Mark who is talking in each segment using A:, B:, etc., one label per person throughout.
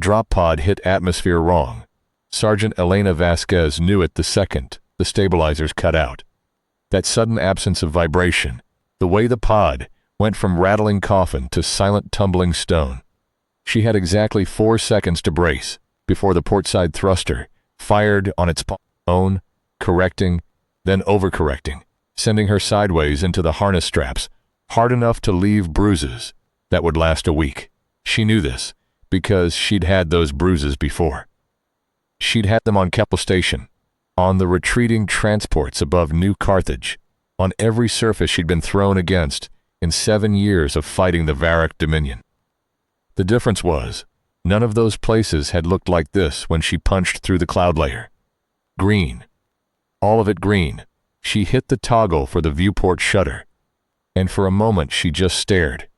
A: drop pod hit atmosphere wrong. Sergeant Elena Vasquez knew it the second the stabilizers cut out. That sudden absence of vibration, the way the pod went from rattling coffin to silent tumbling stone. She had exactly 4 seconds to brace before the portside thruster fired on its own, correcting, then overcorrecting, sending her sideways into the harness straps, hard enough to leave bruises that would last a week. She knew this because she'd had those bruises before. She'd had them on Keppel Station, on the retreating transports above New Carthage, on every surface she'd been thrown against in 7 years of fighting the Varric Dominion. The difference was, none of those places had looked like this when she punched through the cloud layer. Green. All of it green. She hit the toggle for the viewport shutter, and for a moment she just stared.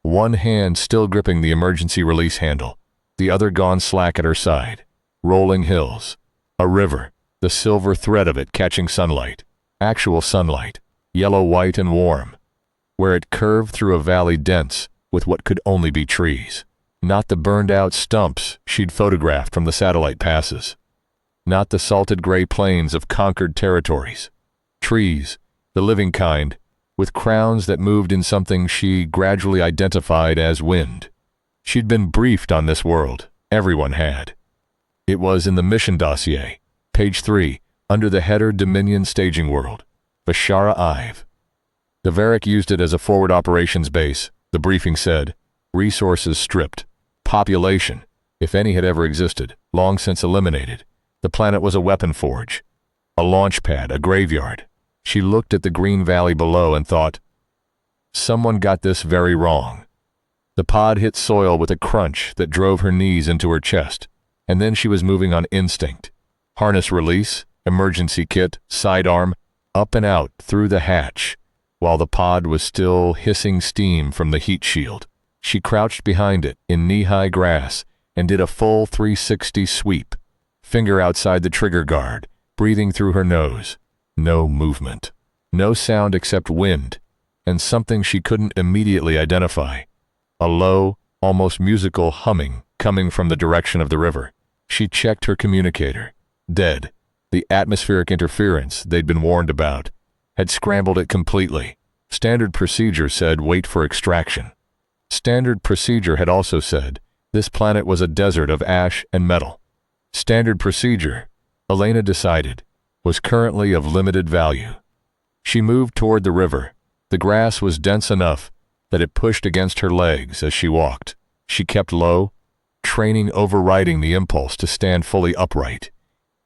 A: One hand still gripping the emergency release handle, the other gone slack at her side. Rolling hills. A river, the silver thread of it catching sunlight. Actual sunlight, yellow, white, and warm, where it curved through a valley dense with what could only be trees. Not the burned-out stumps she'd photographed from the satellite passes. Not the salted gray plains of conquered territories. Trees, the living kind, with crowns that moved in something she gradually identified as wind. She'd been briefed on this world. Everyone had. It was in the mission dossier, page 3, under the header Dominion Staging World, Bashara Ive. The Varric used it as a forward operations base, the briefing said. Resources stripped. Population, if any had ever existed, long since eliminated. The planet was a weapon forge, a launch pad, a graveyard. She looked at the green valley below and thought, someone got this very wrong. The pod hit soil with a crunch that drove her knees into her chest, and then she was moving on instinct. Harness release, emergency kit, sidearm, up and out through the hatch, while the pod was still hissing steam from the heat shield. She crouched behind it in knee-high grass and did a full 360 sweep, finger outside the trigger guard, breathing through her nose. No movement. No sound except wind, and something she couldn't immediately identify. A low, almost musical humming coming from the direction of the river. She checked her communicator. Dead. The atmospheric interference they'd been warned about had scrambled it completely. Standard procedure said wait for extraction. Standard procedure had also said this planet was a desert of ash and metal. Standard procedure, Elena decided, was currently of limited value. She moved toward the river. The grass was dense enough that it pushed against her legs as she walked. She kept low, training overriding the impulse to stand fully upright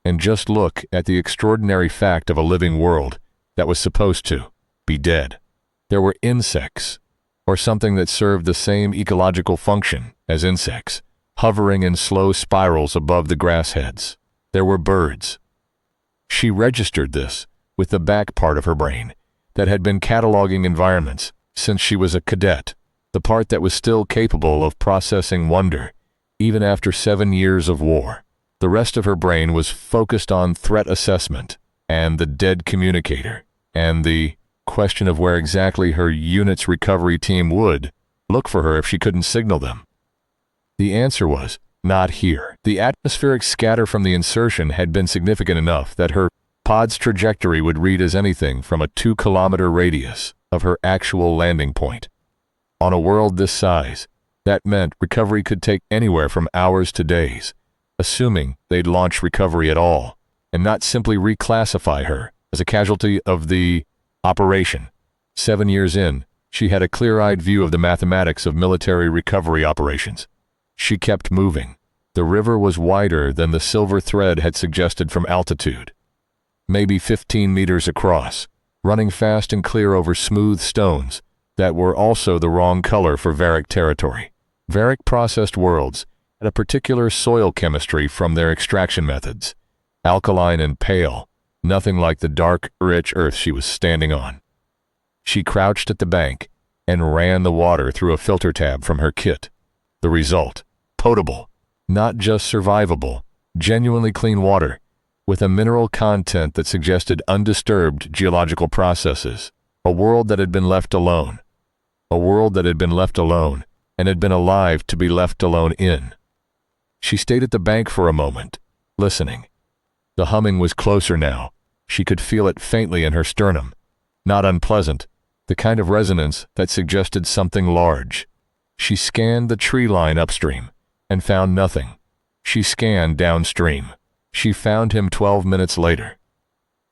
A: and just look at the extraordinary fact of a living world that was supposed to be dead. There were insects, or something that served the same ecological function as insects, hovering in slow spirals above the grass heads. There were birds. She registered this with the back part of her brain that had been cataloging environments since she was a cadet, the part that was still capable of processing wonder, even after 7 years of war. The rest of her brain was focused on threat assessment and the dead communicator, and the question of where exactly her unit's recovery team would look for her if she couldn't signal them. The answer was, not here. The atmospheric scatter from the insertion had been significant enough that her pod's trajectory would read as anything from a 2-kilometer radius of her actual landing point. On a world this size, that meant recovery could take anywhere from hours to days, assuming they'd launch recovery at all, and not simply reclassify her as a casualty of the operation. 7 years in, she had a clear-eyed view of the mathematics of military recovery operations. She kept moving. The river was wider than the silver thread had suggested from altitude, maybe 15 meters across, running fast and clear over smooth stones that were also the wrong color for Varric territory. Varric processed worlds had a particular soil chemistry from their extraction methods, alkaline and pale, nothing like the dark, rich earth she was standing on. She crouched at the bank and ran the water through a filter tab from her kit. The result, potable, not just survivable, genuinely clean water, with a mineral content that suggested undisturbed geological processes. A world that had been left alone. A world that had been left alone and had been alive to be left alone in. She stayed at the bank for a moment, listening. The humming was closer now. She could feel it faintly in her sternum. Not unpleasant, the kind of resonance that suggested something large. She scanned the tree line upstream and found nothing. She scanned downstream. She found him 12 minutes later.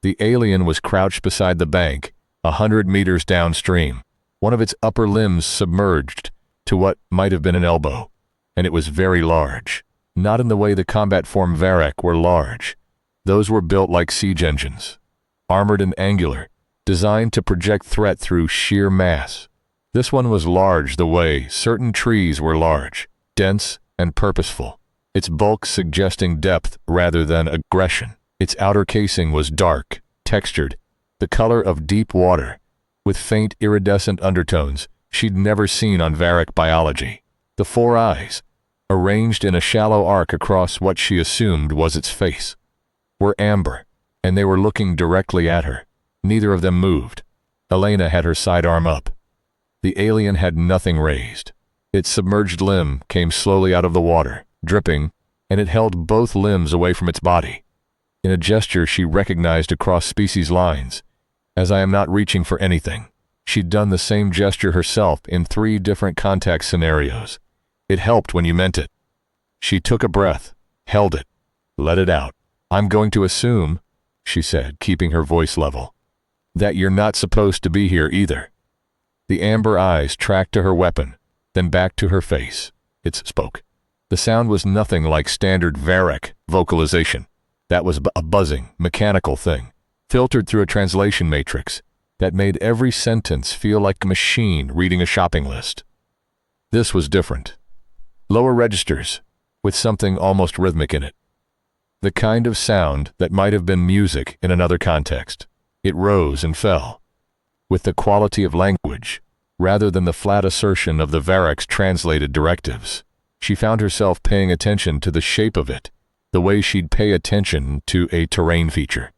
A: The alien was crouched beside the bank, 100 meters downstream, one of its upper limbs submerged to what might have been an elbow, and it was very large. Not in the way the combat form Varrock were large. Those were built like siege engines, armored and angular, designed to project threat through sheer mass. This one was large the way certain trees were large, dense and purposeful, its bulk suggesting depth rather than aggression. Its outer casing was dark, textured, the color of deep water, with faint iridescent undertones she'd never seen on Varrock biology. The 4 eyes, arranged in a shallow arc across what she assumed was its face, were amber, and they were looking directly at her. Neither of them moved. Elena had her sidearm up. The alien had nothing raised. Its submerged limb came slowly out of the water, dripping, and it held both limbs away from its body. In a gesture she recognized across species lines, as I am not reaching for anything. She'd done the same gesture herself in 3 different contact scenarios. It helped when you meant it. She took a breath, held it, let it out. I'm going to assume, she said, keeping her voice level, that you're not supposed to be here either. The amber eyes tracked to her weapon, then back to her face. It spoke. The sound was nothing like standard Varrock vocalization. That was a buzzing, mechanical thing, filtered through a translation matrix that made every sentence feel like a machine reading a shopping list. This was different. Lower registers, with something almost rhythmic in it. The kind of sound that might have been music in another context. It rose and fell, with the quality of language, rather than the flat assertion of the Varrock's translated directives. She found herself paying attention to the shape of it, the way she'd pay attention to a terrain feature.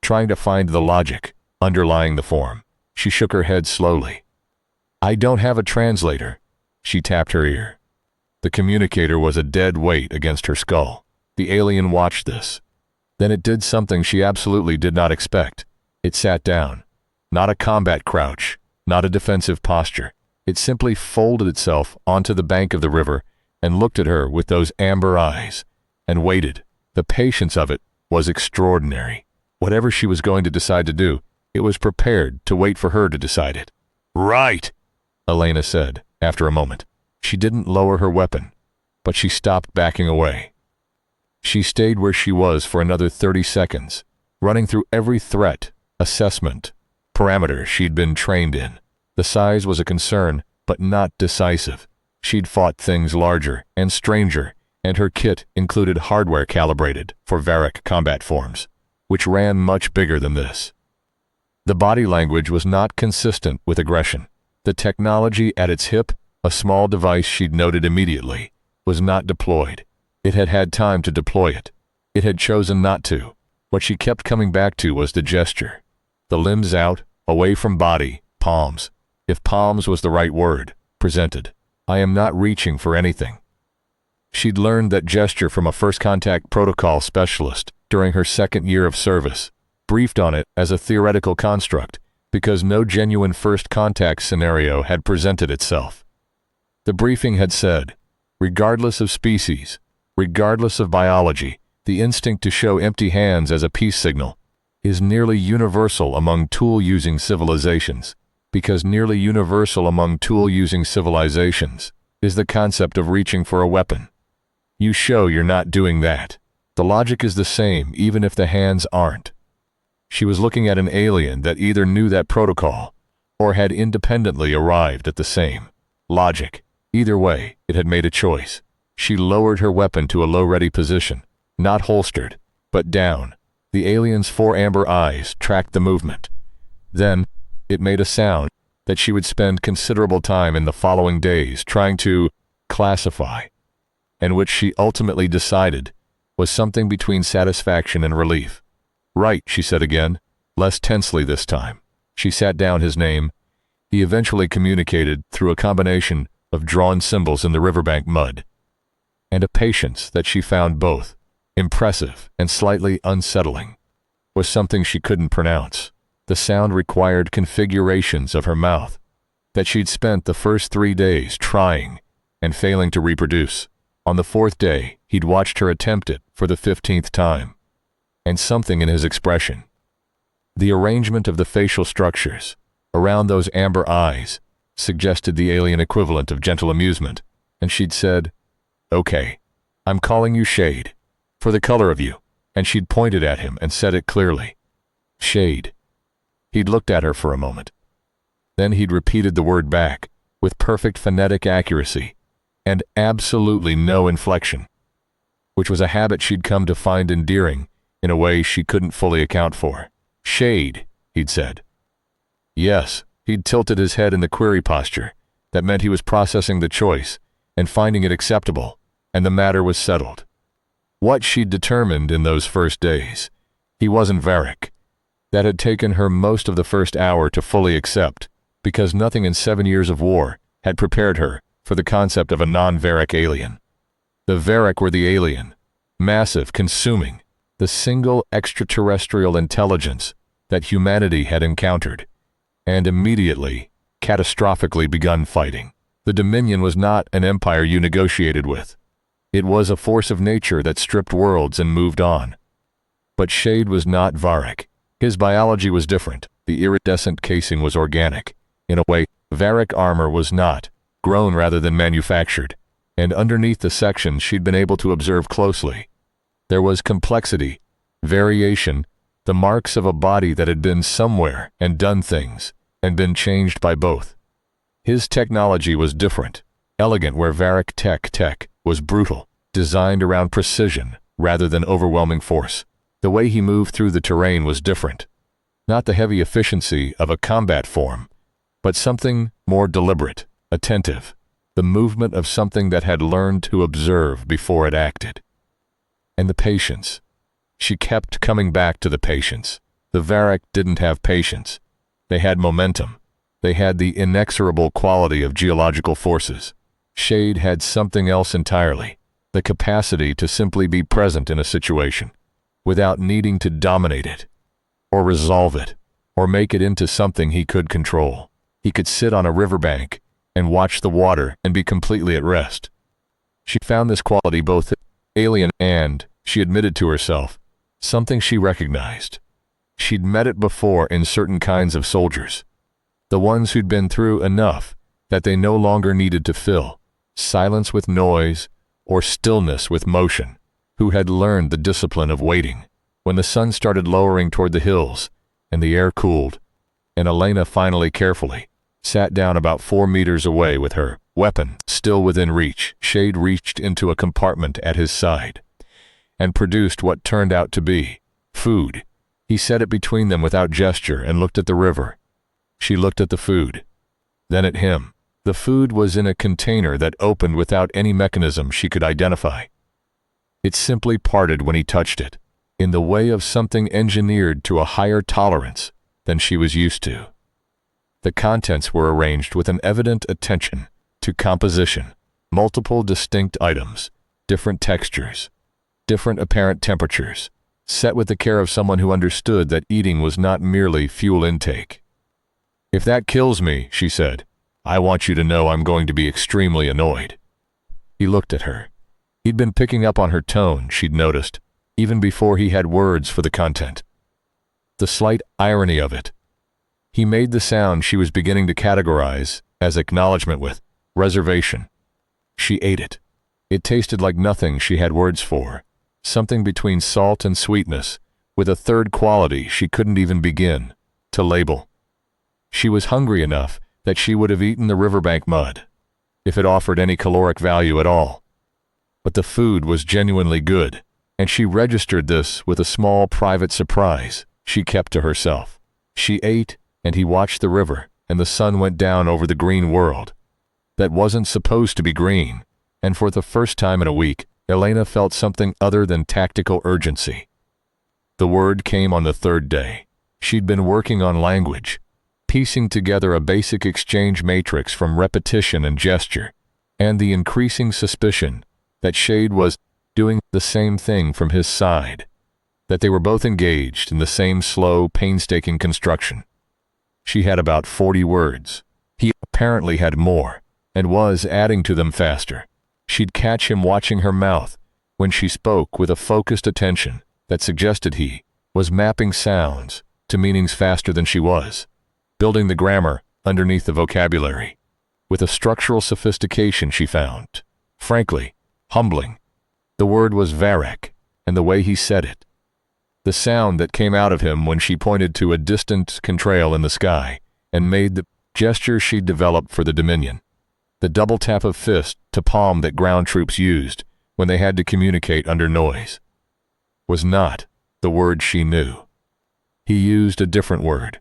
A: Trying to find the logic underlying the form, she shook her head slowly. I don't have a translator. She tapped her ear. The communicator was a dead weight against her skull. The alien watched this. Then it did something she absolutely did not expect. It sat down. Not a combat crouch, not a defensive posture. It simply folded itself onto the bank of the river and looked at her with those amber eyes, and waited. The patience of it was extraordinary. Whatever she was going to decide to do, it was prepared to wait for her to decide it. Right, Elena said, after a moment. She didn't lower her weapon, but she stopped backing away. She stayed where she was for another 30 seconds, running through every threat, assessment, parameter she'd been trained in. The size was a concern, but not decisive. She'd fought things larger and stranger, and her kit included hardware calibrated for Varrock combat forms, which ran much bigger than this. The body language was not consistent with aggression. The technology at its hip, a small device she'd noted immediately, was not deployed. It had had time to deploy it. It had chosen not to. What she kept coming back to was the gesture. The limbs out, away from body, palms. If palms was the right word, presented. I am not reaching for anything. She'd learned that gesture from a first contact protocol specialist during her 2nd year of service, briefed on it as a theoretical construct because no genuine first contact scenario had presented itself. The briefing had said, regardless of species, regardless of biology, the instinct to show empty hands as a peace signal is nearly universal among tool-using civilizations, because nearly universal among tool-using civilizations is the concept of reaching for a weapon. You show you're not doing that. The logic is the same even if the hands aren't. She was looking at an alien that either knew that protocol or had independently arrived at the same logic. Either way, it had made a choice. She lowered her weapon to a low-ready position, not holstered, but down. The alien's 4 amber eyes tracked the movement. Then, it made a sound that she would spend considerable time in the following days trying to classify, and which she ultimately decided was something between satisfaction and relief. Right, she said again, less tensely this time. She sat down his name. He eventually communicated through a combination of drawn symbols in the riverbank mud. and a patience that she found both impressive and slightly unsettling, was something she couldn't pronounce. The sound required configurations of her mouth that she'd spent the first 3 days trying and failing to reproduce. On the 4th day, he'd watched her attempt it for the 15th time, and something in his expression, the arrangement of the facial structures around those amber eyes, suggested the alien equivalent of gentle amusement, and she'd said, "Okay, I'm calling you Shade, for the color of you," and she'd pointed at him and said it clearly. Shade. He'd looked at her for a moment. Then he'd repeated the word back, with perfect phonetic accuracy, and absolutely no inflection, which was a habit she'd come to find endearing in a way she couldn't fully account for. "Shade," he'd said. Yes, he'd tilted his head in the query posture. That meant he was processing the choice and finding it acceptable, and the matter was settled. What she'd determined in those first days, he wasn't Varric. That had taken her most of the first hour to fully accept, because nothing in 7 years of war had prepared her for the concept of a non-Varric alien. The Varric were the alien, massive, consuming, the single extraterrestrial intelligence that humanity had encountered, and immediately, catastrophically begun fighting. The Dominion was not an empire you negotiated with. It was a force of nature that stripped worlds and moved on. But Shade was not Varric. His biology was different. The iridescent casing was organic. In a way, Varric armor was not, grown rather than manufactured, and underneath the sections she'd been able to observe closely, there was complexity, variation, the marks of a body that had been somewhere and done things, and been changed by both. His technology was different, elegant where Varric tech was brutal, designed around precision rather than overwhelming force. The way he moved through the terrain was different. Not the heavy efficiency of a combat form, but something more deliberate, attentive, the movement of something that had learned to observe before it acted. And the patience. She kept coming back to the patience. The Varric didn't have patience. They had momentum. They had the inexorable quality of geological forces. Shade had something else entirely, the capacity to simply be present in a situation, without needing to dominate it, or resolve it, or make it into something he could control. He could sit on a riverbank and watch the water and be completely at rest. She found this quality both alien and, she admitted to herself, something she recognized. She'd met it before in certain kinds of soldiers, the ones who'd been through enough that they no longer needed to fill silence with noise or stillness with motion, who had learned the discipline of waiting. When the sun started lowering toward the hills and the air cooled, and Elena finally carefully sat down about 4 meters away with her weapon still within reach, Shade reached into a compartment at his side and produced what turned out to be food. He set it between them without gesture and looked at the river. She looked at the food, then at him. The food was in a container that opened without any mechanism she could identify. It simply parted when he touched it, in the way of something engineered to a higher tolerance than she was used to. The contents were arranged with an evident attention to composition, multiple distinct items, different textures, different apparent temperatures, set with the care of someone who understood that eating was not merely fuel intake. "If that kills me," she said, "I want you to know I'm going to be extremely annoyed." He looked at her. He'd been picking up on her tone, she'd noticed, even before he had words for the content. The slight irony of it. He made the sound she was beginning to categorize as acknowledgement with reservation. She ate it. It tasted like nothing she had words for, something between salt and sweetness, with a third quality she couldn't even begin to label. She was hungry enough that she would have eaten the riverbank mud, if it offered any caloric value at all. But the food was genuinely good, and she registered this with a small private surprise she kept to herself. She ate, and he watched the river, and the sun went down over the green world that wasn't supposed to be green, and for the first time in a week, Elena felt something other than tactical urgency. The word came on the 3rd day. She'd been working on language, piecing together a basic exchange matrix from repetition and gesture, and the increasing suspicion that Shade was doing the same thing from his side, that they were both engaged in the same slow, painstaking construction. She had about 40 words. He apparently had more, and was adding to them faster. She'd catch him watching her mouth when she spoke with a focused attention that suggested he was mapping sounds to meanings faster than she was, building the grammar underneath the vocabulary, with a structural sophistication she found, frankly, humbling. The word was Varek, and the way he said it. The sound that came out of him when she pointed to a distant contrail in the sky and made the gesture she'd developed for the Dominion. The double tap of fist to palm that ground troops used when they had to communicate under noise was not the word she knew. He used a different word.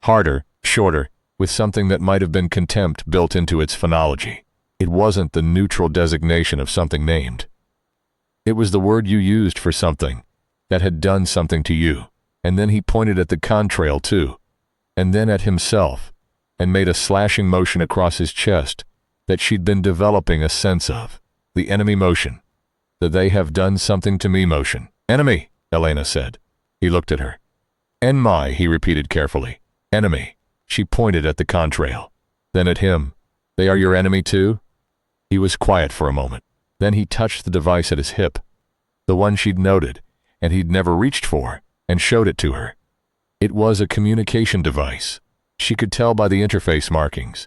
A: Harder, shorter, with something that might have been contempt built into its phonology. It wasn't the neutral designation of something named. It was the word you used for something that had done something to you. And then he pointed at the contrail too, and then at himself, and made a slashing motion across his chest that she'd been developing a sense of. The enemy motion. The they have done something to me motion. Enemy, Elena said. He looked at her. Enemy, he repeated carefully. Enemy. She pointed at the contrail. Then at him. They are your enemy too? He was quiet for a moment. Then he touched the device at his hip, the one she'd noted, and he'd never reached for, and showed it to her. It was a communication device. She could tell by the interface markings,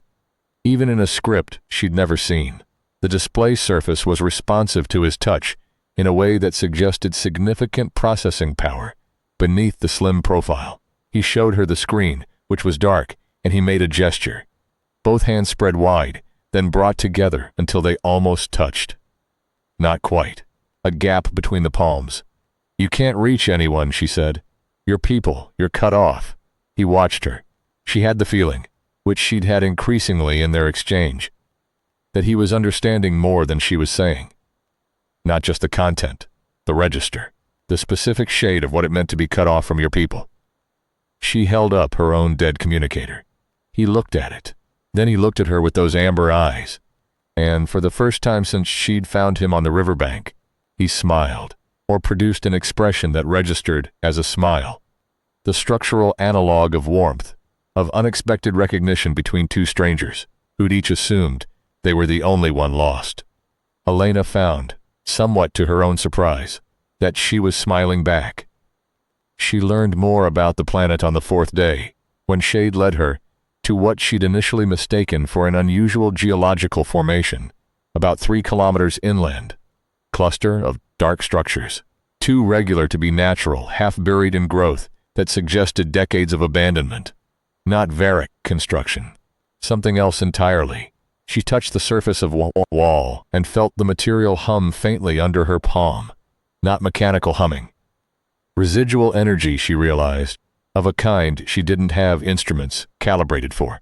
A: even in a script she'd never seen. The display surface was responsive to his touch in a way that suggested significant processing power beneath the slim profile. He showed her the screen, which was dark, and he made a gesture. Both hands spread wide, then brought together until they almost touched. Not quite. A gap between the palms. You can't reach anyone, she said. Your people, you're cut off. He watched her. She had the feeling, which she'd had increasingly in their exchange, that he was understanding more than she was saying. Not just the content, the register, the specific shade of what it meant to be cut off from your people. She held up her own dead communicator. He looked at it. Then he looked at her with those amber eyes. And for the first time since she'd found him on the riverbank, he smiled, or produced an expression that registered as a smile. The structural analog of warmth, of unexpected recognition between two strangers, who'd each assumed they were the only one lost. Elena found, somewhat to her own surprise, that she was smiling back. She learned more about the planet on the fourth day, when Shade led her to what she'd initially mistaken for an unusual geological formation, about 3 kilometers inland. Cluster of dark structures, too regular to be natural, half buried in growth that suggested decades of abandonment. Not Varek construction. Something else entirely. She touched the surface of wall and felt the material hum faintly under her palm. Not mechanical humming. Residual energy, she realized, of a kind she didn't have instruments calibrated for.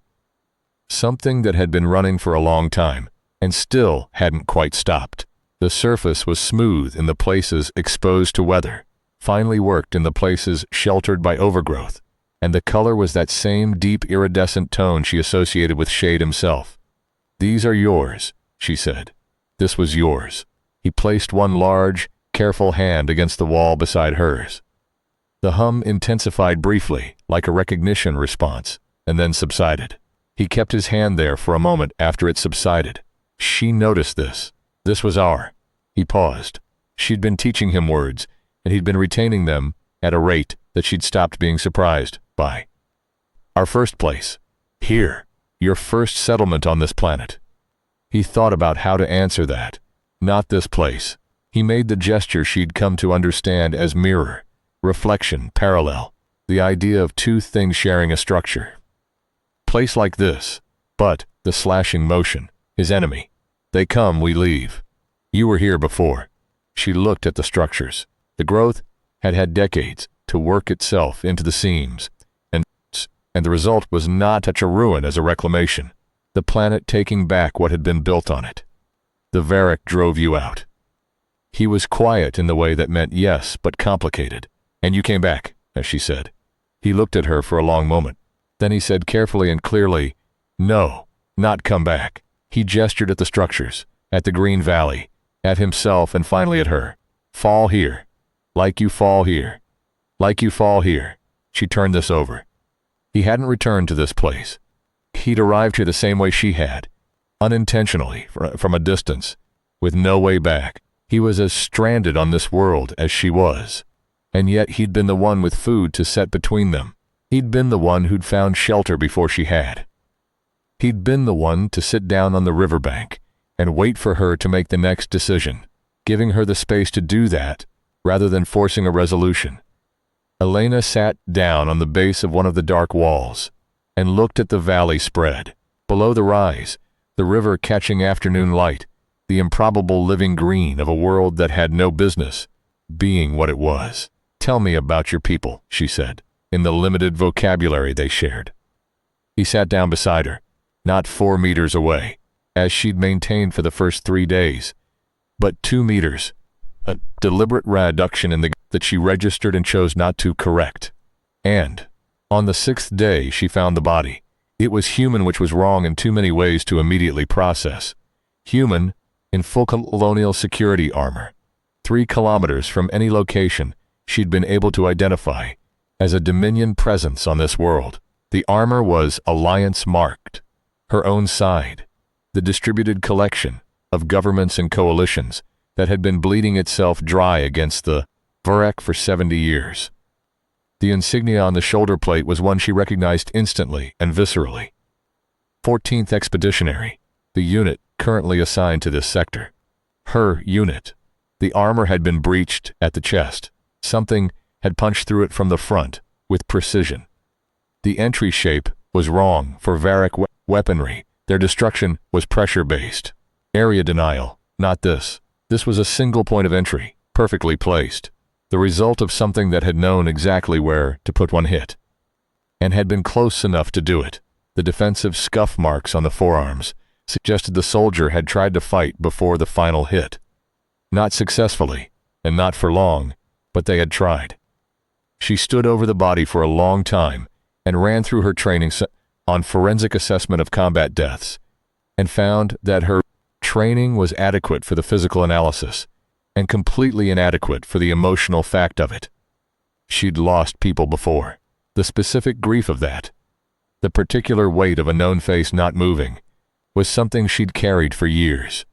A: Something that had been running for a long time and still hadn't quite stopped. The surface was smooth in the places exposed to weather, finely worked in the places sheltered by overgrowth, and the color was that same deep iridescent tone she associated with Shade himself. These are yours, she said. This was yours. He placed one large, careful hand against the wall beside hers. The hum intensified briefly, like a recognition response, and then subsided. He kept his hand there for a moment after it subsided. She noticed this. This was our. He paused. She'd been teaching him words, and he'd been retaining them at a rate that she'd stopped being surprised by. Our first place. Here. Your first settlement on this planet. He thought about how to answer that. Not this place. He made the gesture she'd come to understand as mirror, reflection, parallel. The idea of two things sharing a structure. Place like this. But, the slashing motion, his enemy. They come, we leave. You were here before. She looked at the structures. The growth had had decades to work itself into the seams, and the result was not such a ruin as a reclamation, the planet taking back what had been built on it. The Varek drove you out. He was quiet in the way that meant yes, but complicated. And you came back, as she said. He looked at her for a long moment. Then he said carefully and clearly, no, not come back. He gestured at the structures, at the green valley, at himself and finally at her. Fall here. Like you fall here. Like you fall here. She turned this over. He hadn't returned to this place. He'd arrived here the same way she had, unintentionally, from a distance, with no way back. He was as stranded on this world as she was, and yet he'd been the one with food to set between them. He'd been the one who'd found shelter before she had. He'd been the one to sit down on the riverbank and wait for her to make the next decision, giving her the space to do that rather than forcing a resolution. Elena sat down on the base of one of the dark walls and looked at the valley spread. Below the rise, the river catching afternoon light, the improbable living green of a world that had no business being what it was. Tell me about your people, she said, in the limited vocabulary they shared. He sat down beside her, not 4 meters away, as she'd maintained for the first 3 days, but 2 meters, a deliberate reduction in the that she registered and chose not to correct. And, on the 6th day, she found the body. It was human, which was wrong in too many ways to immediately process. Human, in full colonial security armor, 3 kilometers from any location she'd been able to identify as a Dominion presence on this world. The armor was Alliance marked. Her own side, the distributed collection of governments and coalitions that had been bleeding itself dry against the Vorek for 70 years. The insignia on the shoulder plate was one she recognized instantly and viscerally. 14th Expeditionary, the unit currently assigned to this sector. Her unit. The armor had been breached at the chest. Something had punched through it from the front with precision. The entry shape was wrong for Varric weaponry. Their destruction was pressure-based. Area denial, not this. This was a single point of entry, perfectly placed. The result of something that had known exactly where to put one hit, and had been close enough to do it. The defensive scuff marks on the forearms suggested the soldier had tried to fight before the final hit. Not successfully, and not for long, but they had tried. She stood over the body for a long time and ran through her training on forensic assessment of combat deaths, and found that her training was adequate for the physical analysis, and completely inadequate for the emotional fact of it. She'd lost people before. The specific grief of that, the particular weight of a known face not moving, was something she'd carried for years.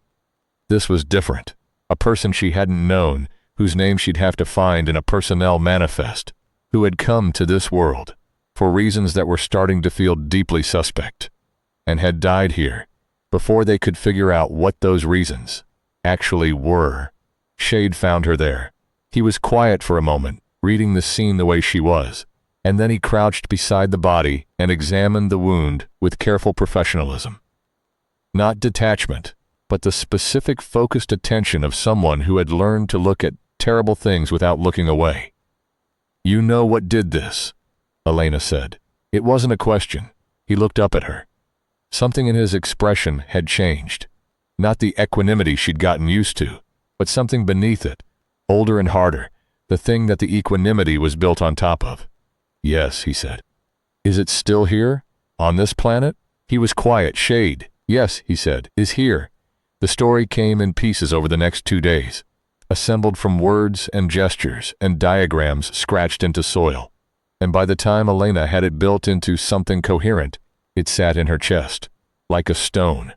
A: This was different. A person she hadn't known, whose name she'd have to find in a personnel manifest, who had come to this world for reasons that were starting to feel deeply suspect, and had died here before they could figure out what those reasons actually were. Shade found her there. He was quiet for a moment, reading the scene the way she was, and then he crouched beside the body and examined the wound with careful professionalism. Not detachment, but the specific focused attention of someone who had learned to look at terrible things without looking away. "You know what did this," Elena said. It wasn't a question. He looked up at her. Something in his expression had changed. Not the equanimity she'd gotten used to, but something beneath it, older and harder, the thing that the equanimity was built on top of. "Yes," he said. "Is it still here? On this planet?" He was quiet. "Shade, yes," he said, "is here." The story came in pieces over the next 2 days, assembled from words and gestures and diagrams scratched into soil. And by the time Elena had it built into something coherent, it sat in her chest, like a stone.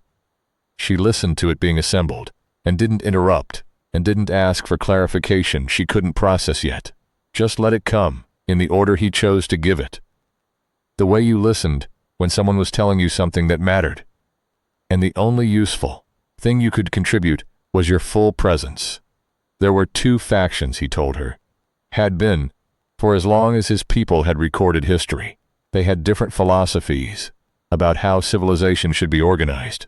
A: She listened to it being assembled, and didn't interrupt, and didn't ask for clarification she couldn't process yet. Just let it come, in the order he chose to give it. The way you listened when someone was telling you something that mattered. And the only useful thing you could contribute was your full presence. There were 2 factions, he told her. Had been, for as long as his people had recorded history. They had different philosophies about how civilization should be organized.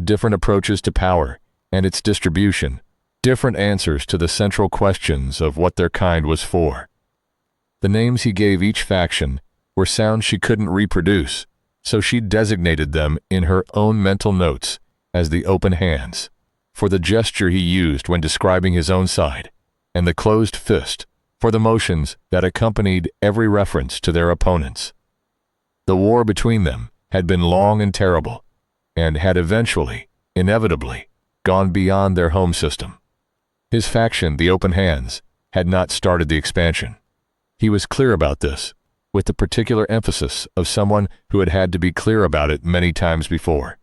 A: Different approaches to power and its distribution. Different answers to the central questions of what their kind was for. The names he gave each faction were sounds she couldn't reproduce, so she designated them in her own mental notes as the open hands, for the gesture he used when describing his own side, and the closed fist for the motions that accompanied every reference to their opponents. The war between them had been long and terrible, and had eventually, inevitably, gone beyond their home system. His faction, the Open Hands, had not started the expansion. He was clear about this, with the particular emphasis of someone who had had to be clear about it many times before.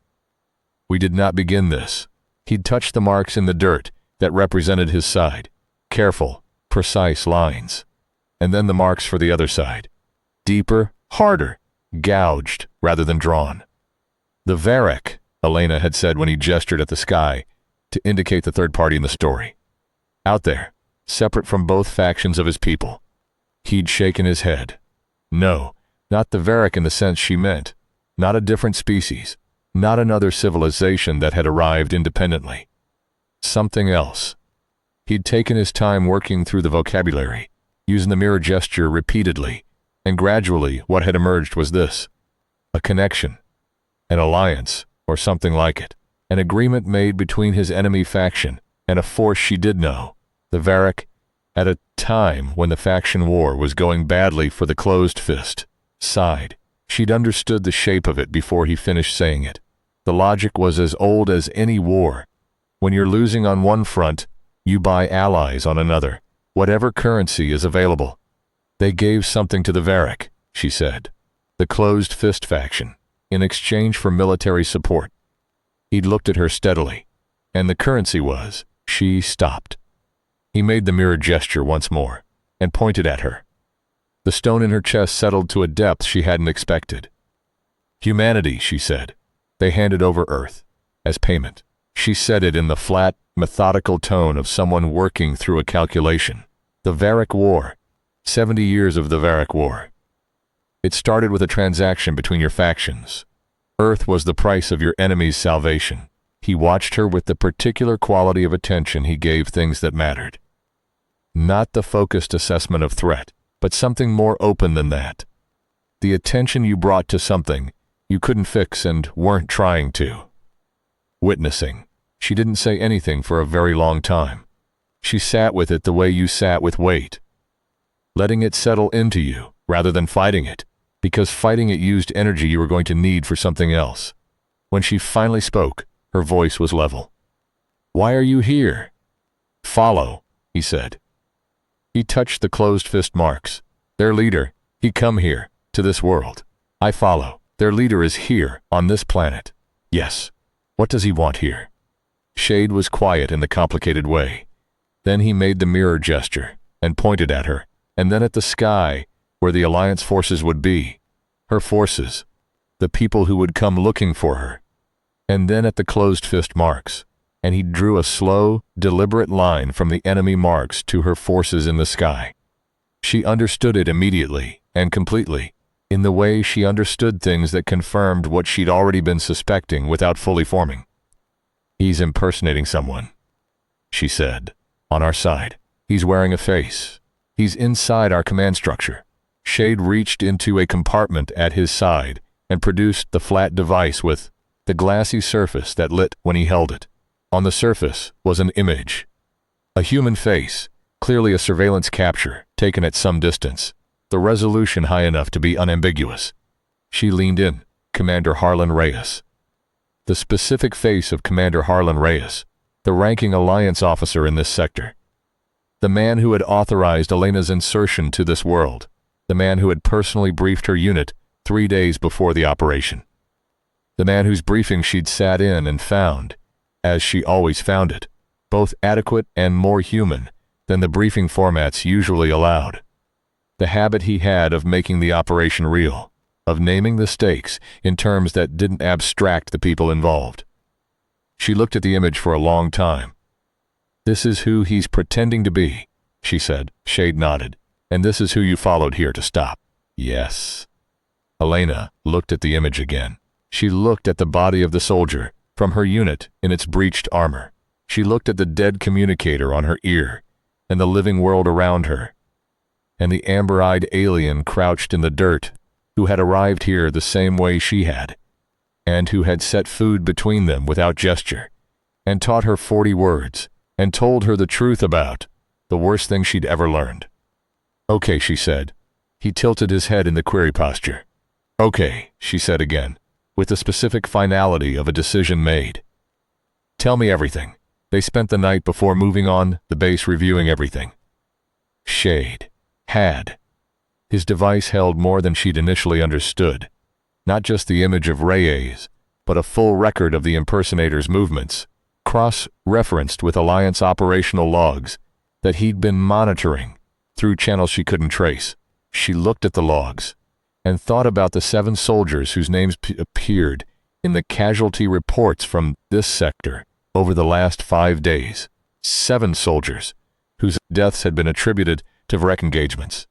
A: We did not begin this. He'd touched the marks in the dirt that represented his side. Careful, precise lines. And then the marks for the other side. Deeper, harder, gouged rather than drawn. The Varek, Elena had said when he gestured at the sky to indicate the third party in the story. Out there, separate from both factions of his people. He'd shaken his head. No, not the Varek in the sense she meant. Not a different species. Not another civilization that had arrived independently. Something else. He'd taken his time working through the vocabulary, using the mirror gesture repeatedly, and gradually what had emerged was this. A connection. An alliance, or something like it. An agreement made between his enemy faction and a force she did know, the Varek, at a time when the faction war was going badly for the closed fist side. She'd understood the shape of it before he finished saying it. The logic was as old as any war. When you're losing on one front, you buy allies on another, whatever currency is available. They gave something to the Varek, she said, the closed fist faction, in exchange for military support. He'd looked at her steadily, and the currency was, she stopped. He made the mirror gesture once more, and pointed at her. The stone in her chest settled to a depth she hadn't expected. Humanity, she said. They handed over Earth, as payment. She said it in the flat, methodical tone of someone working through a calculation. The Varek War. 70 years of the Varek War. It started with a transaction between your factions. Earth was the price of your enemy's salvation. He watched her with the particular quality of attention he gave things that mattered. Not the focused assessment of threat, but something more open than that. The attention you brought to something you couldn't fix and weren't trying to. Witnessing. She didn't say anything for a very long time. She sat with it the way you sat with weight. Letting it settle into you, rather than fighting it, because fighting it used energy you were going to need for something else. When she finally spoke, her voice was level. "Why are you here?" "Follow," he said. He touched the closed fist marks. "Their leader, he come here, to this world. I follow. Their leader is here, on this planet." "Yes. What does he want here?" Shade was quiet in the complicated way. Then he made the mirror gesture, and pointed at her, and then at the sky, where the Alliance forces would be. Her forces. The people who would come looking for her. And then at the closed fist marks, and he drew a slow, deliberate line from the enemy marks to her forces in the sky. She understood it immediately and completely, in the way she understood things that confirmed what she'd already been suspecting without fully forming. "He's impersonating someone," she said. "On our side. He's wearing a face. He's inside our command structure." Shade reached into a compartment at his side and produced the flat device with the glassy surface that lit when he held it. On the surface was an image. A human face, clearly a surveillance capture, taken at some distance, the resolution high enough to be unambiguous. She leaned in, Commander Harlan Reyes. The specific face of Commander Harlan Reyes, the ranking Alliance officer in this sector. The man who had authorized Elena's insertion to this world. The man who had personally briefed her unit 3 days before the operation. The man whose briefing she'd sat in and found, as she always found it, both adequate and more human than the briefing formats usually allowed. The habit he had of making the operation real, of naming the stakes in terms that didn't abstract the people involved. She looked at the image for a long time. "This is who he's pretending to be," she said. Shade nodded. "And this is who you followed here to stop." "Yes." Elena looked at the image again. She looked at the body of the soldier, from her unit in its breached armor. She looked at the dead communicator on her ear, and the living world around her, and the amber-eyed alien crouched in the dirt, who had arrived here the same way she had, and who had set food between them without gesture, and taught her 40 words, and told her the truth about the worst thing she'd ever learned. "Okay," she said. He tilted his head in the query posture. "Okay," she said again, with the specific finality of a decision made. Tell me everything. They spent the night before moving on the base reviewing everything. Shade had. His device held more than she'd initially understood. Not just the image of Reyes, but a full record of the impersonator's movements, cross-referenced with Alliance operational logs that he'd been monitoring through channels she couldn't trace. She looked at the logs and thought about the 7 soldiers whose names appeared in the casualty reports from this sector over the last 5 days. 7 soldiers whose deaths had been attributed to wreck engagements,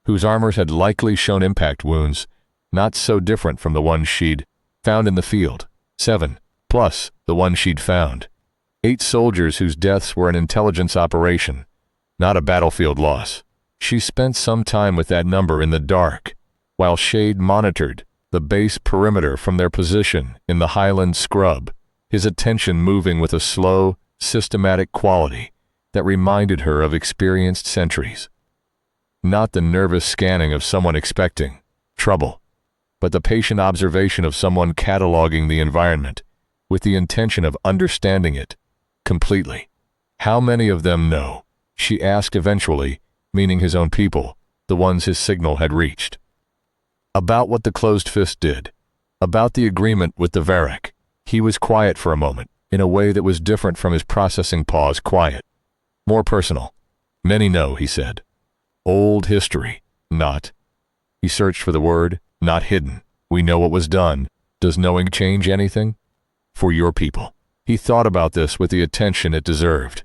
A: whose armors had likely shown impact wounds not so different from the ones she'd found in the field. 7, plus the one she'd found. 8 soldiers whose deaths were an intelligence operation, not a battlefield loss. She spent some time with that number in the dark, while Shade monitored the base perimeter from their position in the highland scrub, his attention moving with a slow, systematic quality that reminded her of experienced sentries. Not the nervous scanning of someone expecting trouble, but the patient observation of someone cataloging the environment with the intention of understanding it completely. How many of them know? She asked eventually, meaning his own people, the ones his signal had reached. About what the closed fist did, about the agreement with the Varric. He was quiet for a moment, in a way that was different from his processing pause quiet. More personal. Many know, he said. Old history, not. He searched for the word, not hidden. We know what was done. Does knowing change anything? For your people. He thought about this with the attention it deserved.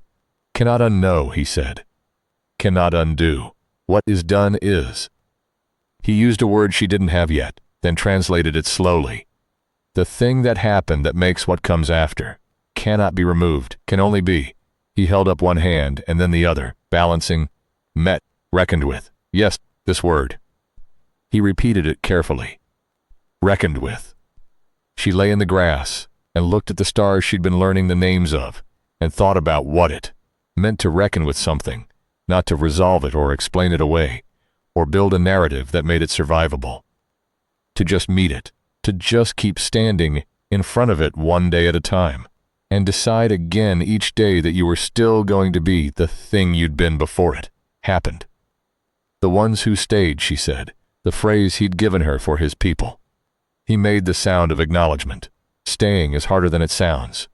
A: Cannot unknow, he said. Cannot undo. What is done is. He used a word she didn't have yet, then translated it slowly. The thing that happened that makes what comes after. Cannot be removed, can only be. He held up one hand and then the other, balancing. Met, reckoned with. Yes, this word. He repeated it carefully. Reckoned with. She lay in the grass and looked at the stars she'd been learning the names of and thought about what it meant to reckon with something, not to resolve it or explain it away, or build a narrative that made it survivable. To just meet it, to just keep standing in front of it one day at a time, and decide again each day that you were still going to be the thing you'd been before it happened. The ones who stayed, she said, the phrase he'd given her for his people. He made the sound of acknowledgement. Staying is harder than it sounds.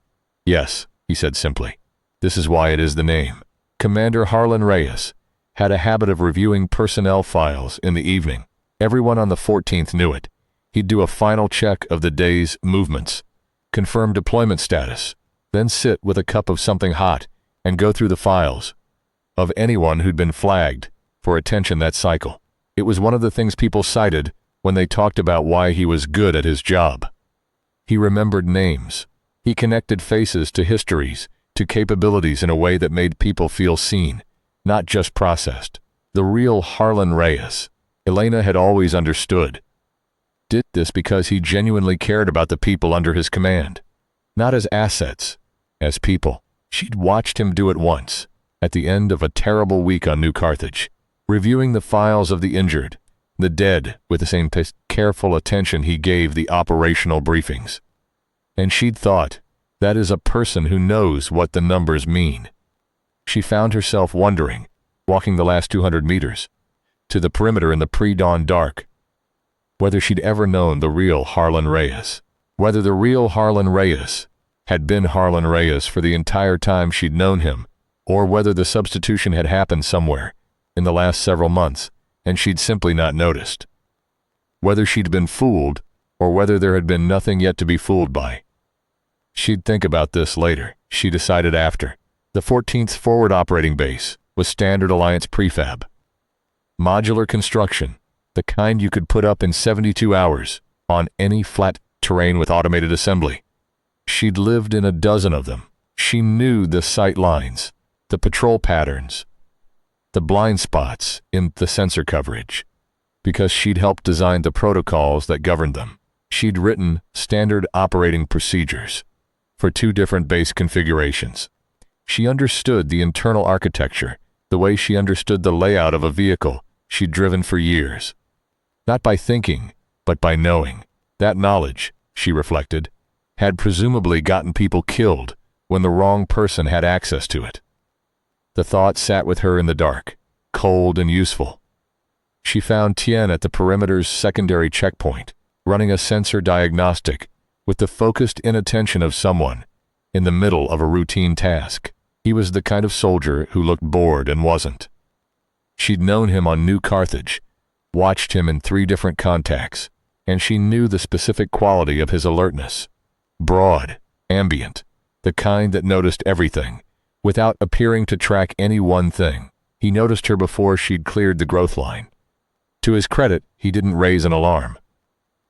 A: Yes, he said simply. This is why it is the name. Commander Harlan Reyes had a habit of reviewing personnel files in the evening. Everyone on the 14th knew it. He'd do a final check of the day's movements, confirm deployment status, then sit with a cup of something hot and go through the files of anyone who'd been flagged for attention that cycle. It was one of the things people cited when they talked about why he was good at his job. He remembered names. He connected faces to histories, to capabilities in a way that made people feel seen, not just processed. The real Harlan Reyes, Elena had always understood, did this because he genuinely cared about the people under his command. Not as assets, as people. She'd watched him do it once, at the end of a terrible week on New Carthage, reviewing the files of the injured, the dead, with the same careful attention he gave the operational briefings. And she'd thought, that is a person who knows what the numbers mean. She found herself wondering, walking the last 200 meters, to the perimeter in the pre-dawn dark, whether she'd ever known the real Harlan Reyes, whether the real Harlan Reyes had been Harlan Reyes for the entire time she'd known him, or whether the substitution had happened somewhere in the last several months and she'd simply not noticed. Whether she'd been fooled, or whether there had been nothing yet to be fooled by. She'd think about this later, she decided after. The 14th Forward Operating Base was standard Alliance prefab. Modular construction, the kind you could put up in 72 hours on any flat terrain with automated assembly. She'd lived in a dozen of them. She knew the sight lines, the patrol patterns, the blind spots in the sensor coverage, because she'd helped design the protocols that governed them. She'd written standard operating procedures for 2 different base configurations. She understood the internal architecture, the way she understood the layout of a vehicle she'd driven for years. Not by thinking, but by knowing. That knowledge, she reflected, had presumably gotten people killed when the wrong person had access to it. The thought sat with her in the dark, cold and useful. She found Tien at the perimeter's secondary checkpoint, running a sensor diagnostic with the focused inattention of someone in the middle of a routine task. He was the kind of soldier who looked bored and wasn't. She'd known him on New Carthage, watched him in 3 different contacts, and she knew the specific quality of his alertness. Broad, ambient, the kind that noticed everything, without appearing to track any one thing. He noticed her before she'd cleared the growth line. To his credit, he didn't raise an alarm.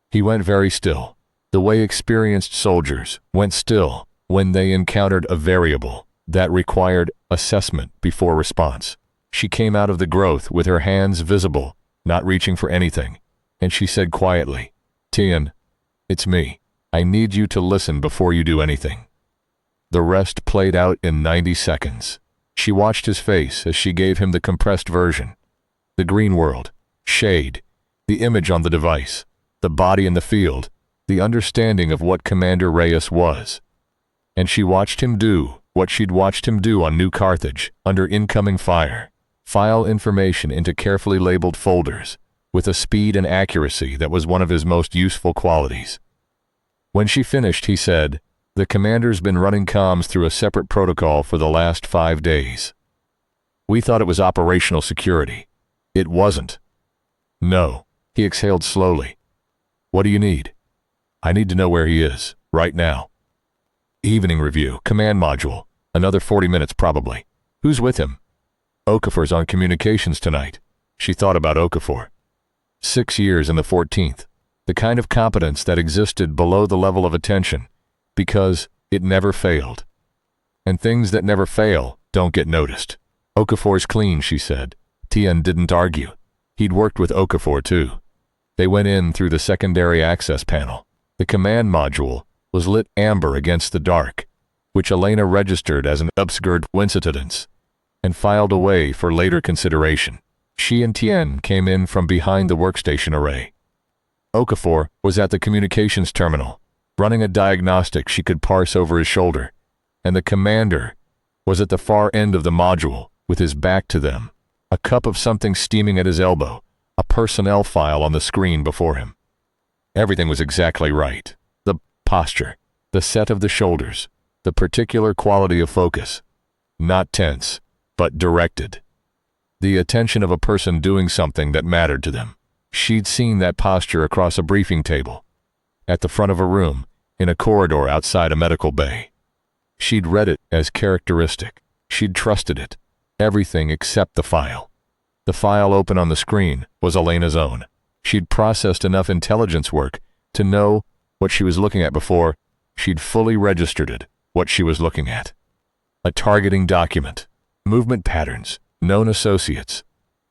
A: He went very still, the way experienced soldiers went still when they encountered a variable that required assessment before response. She came out of the growth with her hands visible, not reaching for anything, and she said quietly, "Tien, it's me. I need you to listen before you do anything." The rest played out in 90 seconds. She watched his face as she gave him the compressed version. The green world, shade, the image on the device, the body in the field, the understanding of what Commander Reyes was. And she watched him do what she'd watched him do on New Carthage, under incoming fire. File information into carefully labeled folders, with a speed and accuracy that was one of his most useful qualities. When she finished, he said, "The commander's been running comms through a separate protocol for the last 5 days. We thought it was operational security. It wasn't." "No." He exhaled slowly. "What do you need?" "I need to know where he is, right now." "Evening review, command module. Another 40 minutes probably. Who's with him?" "Okafor's on communications tonight." She thought about Okafor. 6 years in the 14th. The kind of competence that existed below the level of attention, because it never failed. And things that never fail don't get noticed. "Okafor's clean," she said. Tien didn't argue. He'd worked with Okafor too. They went in through the secondary access panel. The command module was lit amber against the dark, which Elena registered as an obscured coincidence and filed away for later consideration. She and Tien came in from behind the workstation array. Okafor was at the communications terminal, running a diagnostic she could parse over his shoulder, and the commander was at the far end of the module with his back to them, a cup of something steaming at his elbow, a personnel file on the screen before him. Everything was exactly right. The posture, the set of the shoulders, the particular quality of focus. Not tense, but directed. The attention of a person doing something that mattered to them. She'd seen that posture across a briefing table, at the front of a room, in a corridor outside a medical bay. She'd read it as characteristic. She'd trusted it. Everything except the file. The file open on the screen was Elena's own. She'd processed enough intelligence work to know what she was looking at before she'd fully registered it, what she was looking at. A targeting document, movement patterns, known associates,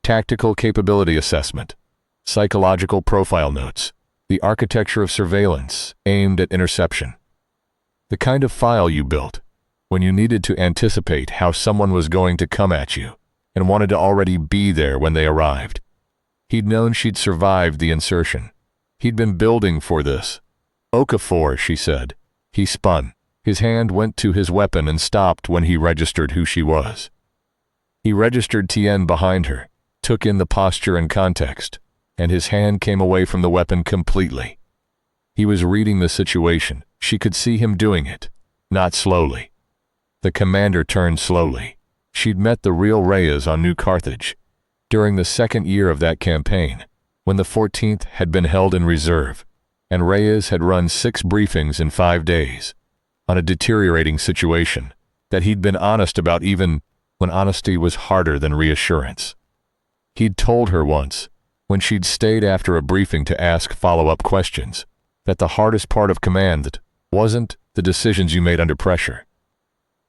A: tactical capability assessment, psychological profile notes, the architecture of surveillance aimed at interception. The kind of file you built when you needed to anticipate how someone was going to come at you and wanted to already be there when they arrived. He'd known she'd survived the insertion. He'd been building for this. "Okafor," she said. He spun. His hand went to his weapon and stopped when he registered who she was. He registered Tien behind her, took in the posture and context, and his hand came away from the weapon completely. He was reading the situation. She could see him doing it, not slowly. The commander turned slowly. She'd met the real Reyes on New Carthage, during the 2nd year of that campaign, when the 14th had been held in reserve, and Reyes had run 6 briefings in 5 days, on a deteriorating situation that he'd been honest about even when honesty was harder than reassurance. He'd told her once, when she'd stayed after a briefing to ask follow-up questions, that the hardest part of command wasn't the decisions you made under pressure.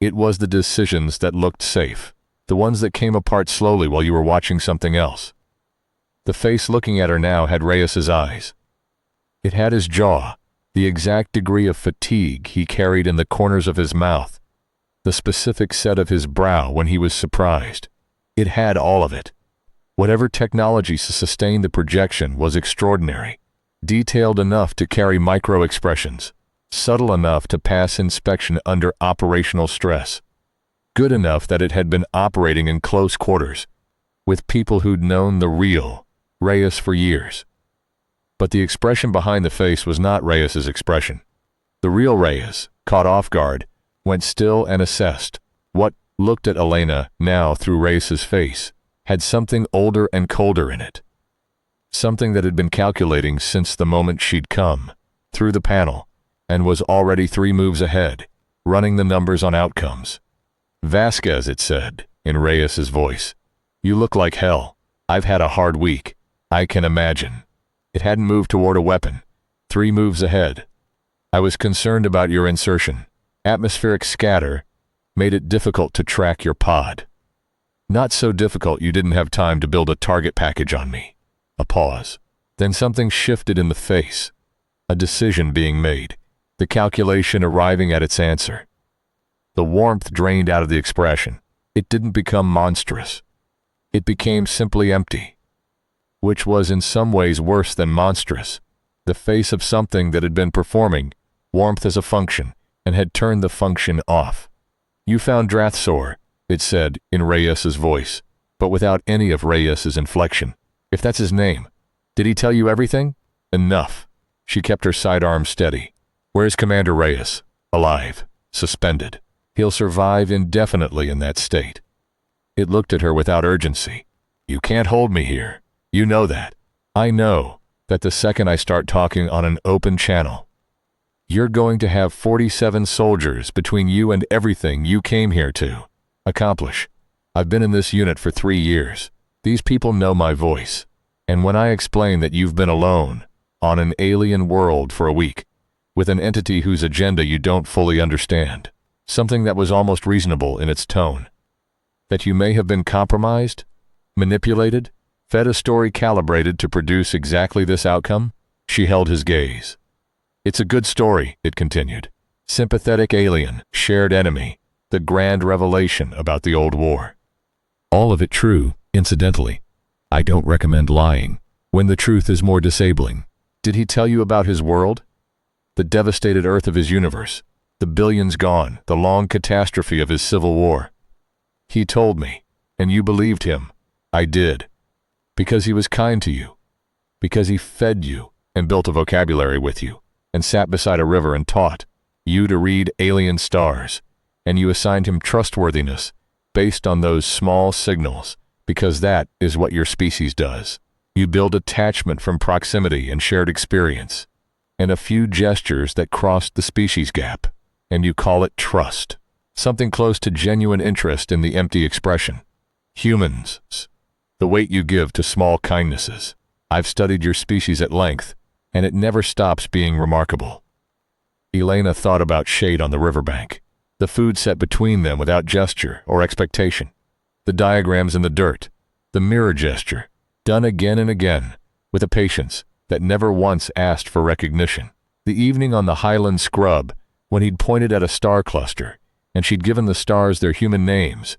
A: It was the decisions that looked safe, the ones that came apart slowly while you were watching something else. The face looking at her now had Reyes's eyes. It had his jaw, the exact degree of fatigue he carried in the corners of his mouth, the specific set of his brow when he was surprised. It had all of it. Whatever technology sustained the projection was extraordinary, detailed enough to carry micro-expressions, subtle enough to pass inspection under operational stress, good enough that it had been operating in close quarters, with people who'd known the real Reyes for years. But the expression behind the face was not Reyes's expression. The real Reyes, caught off guard, went still and assessed. What looked at Elena now through Reyes's face had something older and colder in it. Something that had been calculating since the moment she'd come through the panel and was already 3 moves ahead, running the numbers on outcomes. "Vasquez," it said, in Reyes's voice. "You look like hell. I've had a hard week. I can imagine." It hadn't moved toward a weapon, 3 moves ahead. "I was concerned about your insertion. Atmospheric scatter made it difficult to track your pod. Not so difficult you didn't have time to build a target package on me." A pause. Then something shifted in the face. A decision being made. The calculation arriving at its answer. The warmth drained out of the expression. It didn't become monstrous. It became simply empty. Which was in some ways worse than monstrous. The face of something that had been performing warmth as a function and had turned the function off. "You found Drathsor," it said in Reyes's voice, but without any of Reyes's inflection. "If that's his name. Did he tell you everything?" "Enough." She kept her sidearm steady. "Where's Commander Reyes?" "Alive. Suspended. He'll survive indefinitely in that state." It looked at her without urgency. "You can't hold me here. You know that. I know that the second I start talking on an open channel. You're going to have 47 soldiers between you and everything you came here to accomplish. I've been in this unit for 3 years. These people know my voice. And when I explain that you've been alone, on an alien world for a week, with an entity whose agenda you don't fully understand, something that was almost reasonable in its tone, that you may have been compromised, manipulated, fed a story calibrated to produce exactly this outcome," she held his gaze. "It's a good story," it continued. "Sympathetic alien, shared enemy, the grand revelation about the old war. All of it true, incidentally. I don't recommend lying when the truth is more disabling." "Did he tell you about his world? The devastated earth of his universe, the billions gone, the long catastrophe of his civil war?" "He told me, and you believed him." "I did. Because he was kind to you. Because he fed you and built a vocabulary with you, and sat beside a river and taught you to read alien stars, and you assigned him trustworthiness based on those small signals, because that is what your species does. You build attachment from proximity and shared experience, and a few gestures that crossed the species gap, and you call it trust. Something close to genuine interest in the empty expression. Humans, the weight you give to small kindnesses. I've studied your species at length, and it never stops being remarkable." Elena thought about shade on the riverbank, the food set between them without gesture or expectation, the diagrams in the dirt, the mirror gesture, done again and again, with a patience that never once asked for recognition. The evening on the Highland scrub, when he'd pointed at a star cluster, and she'd given the stars their human names,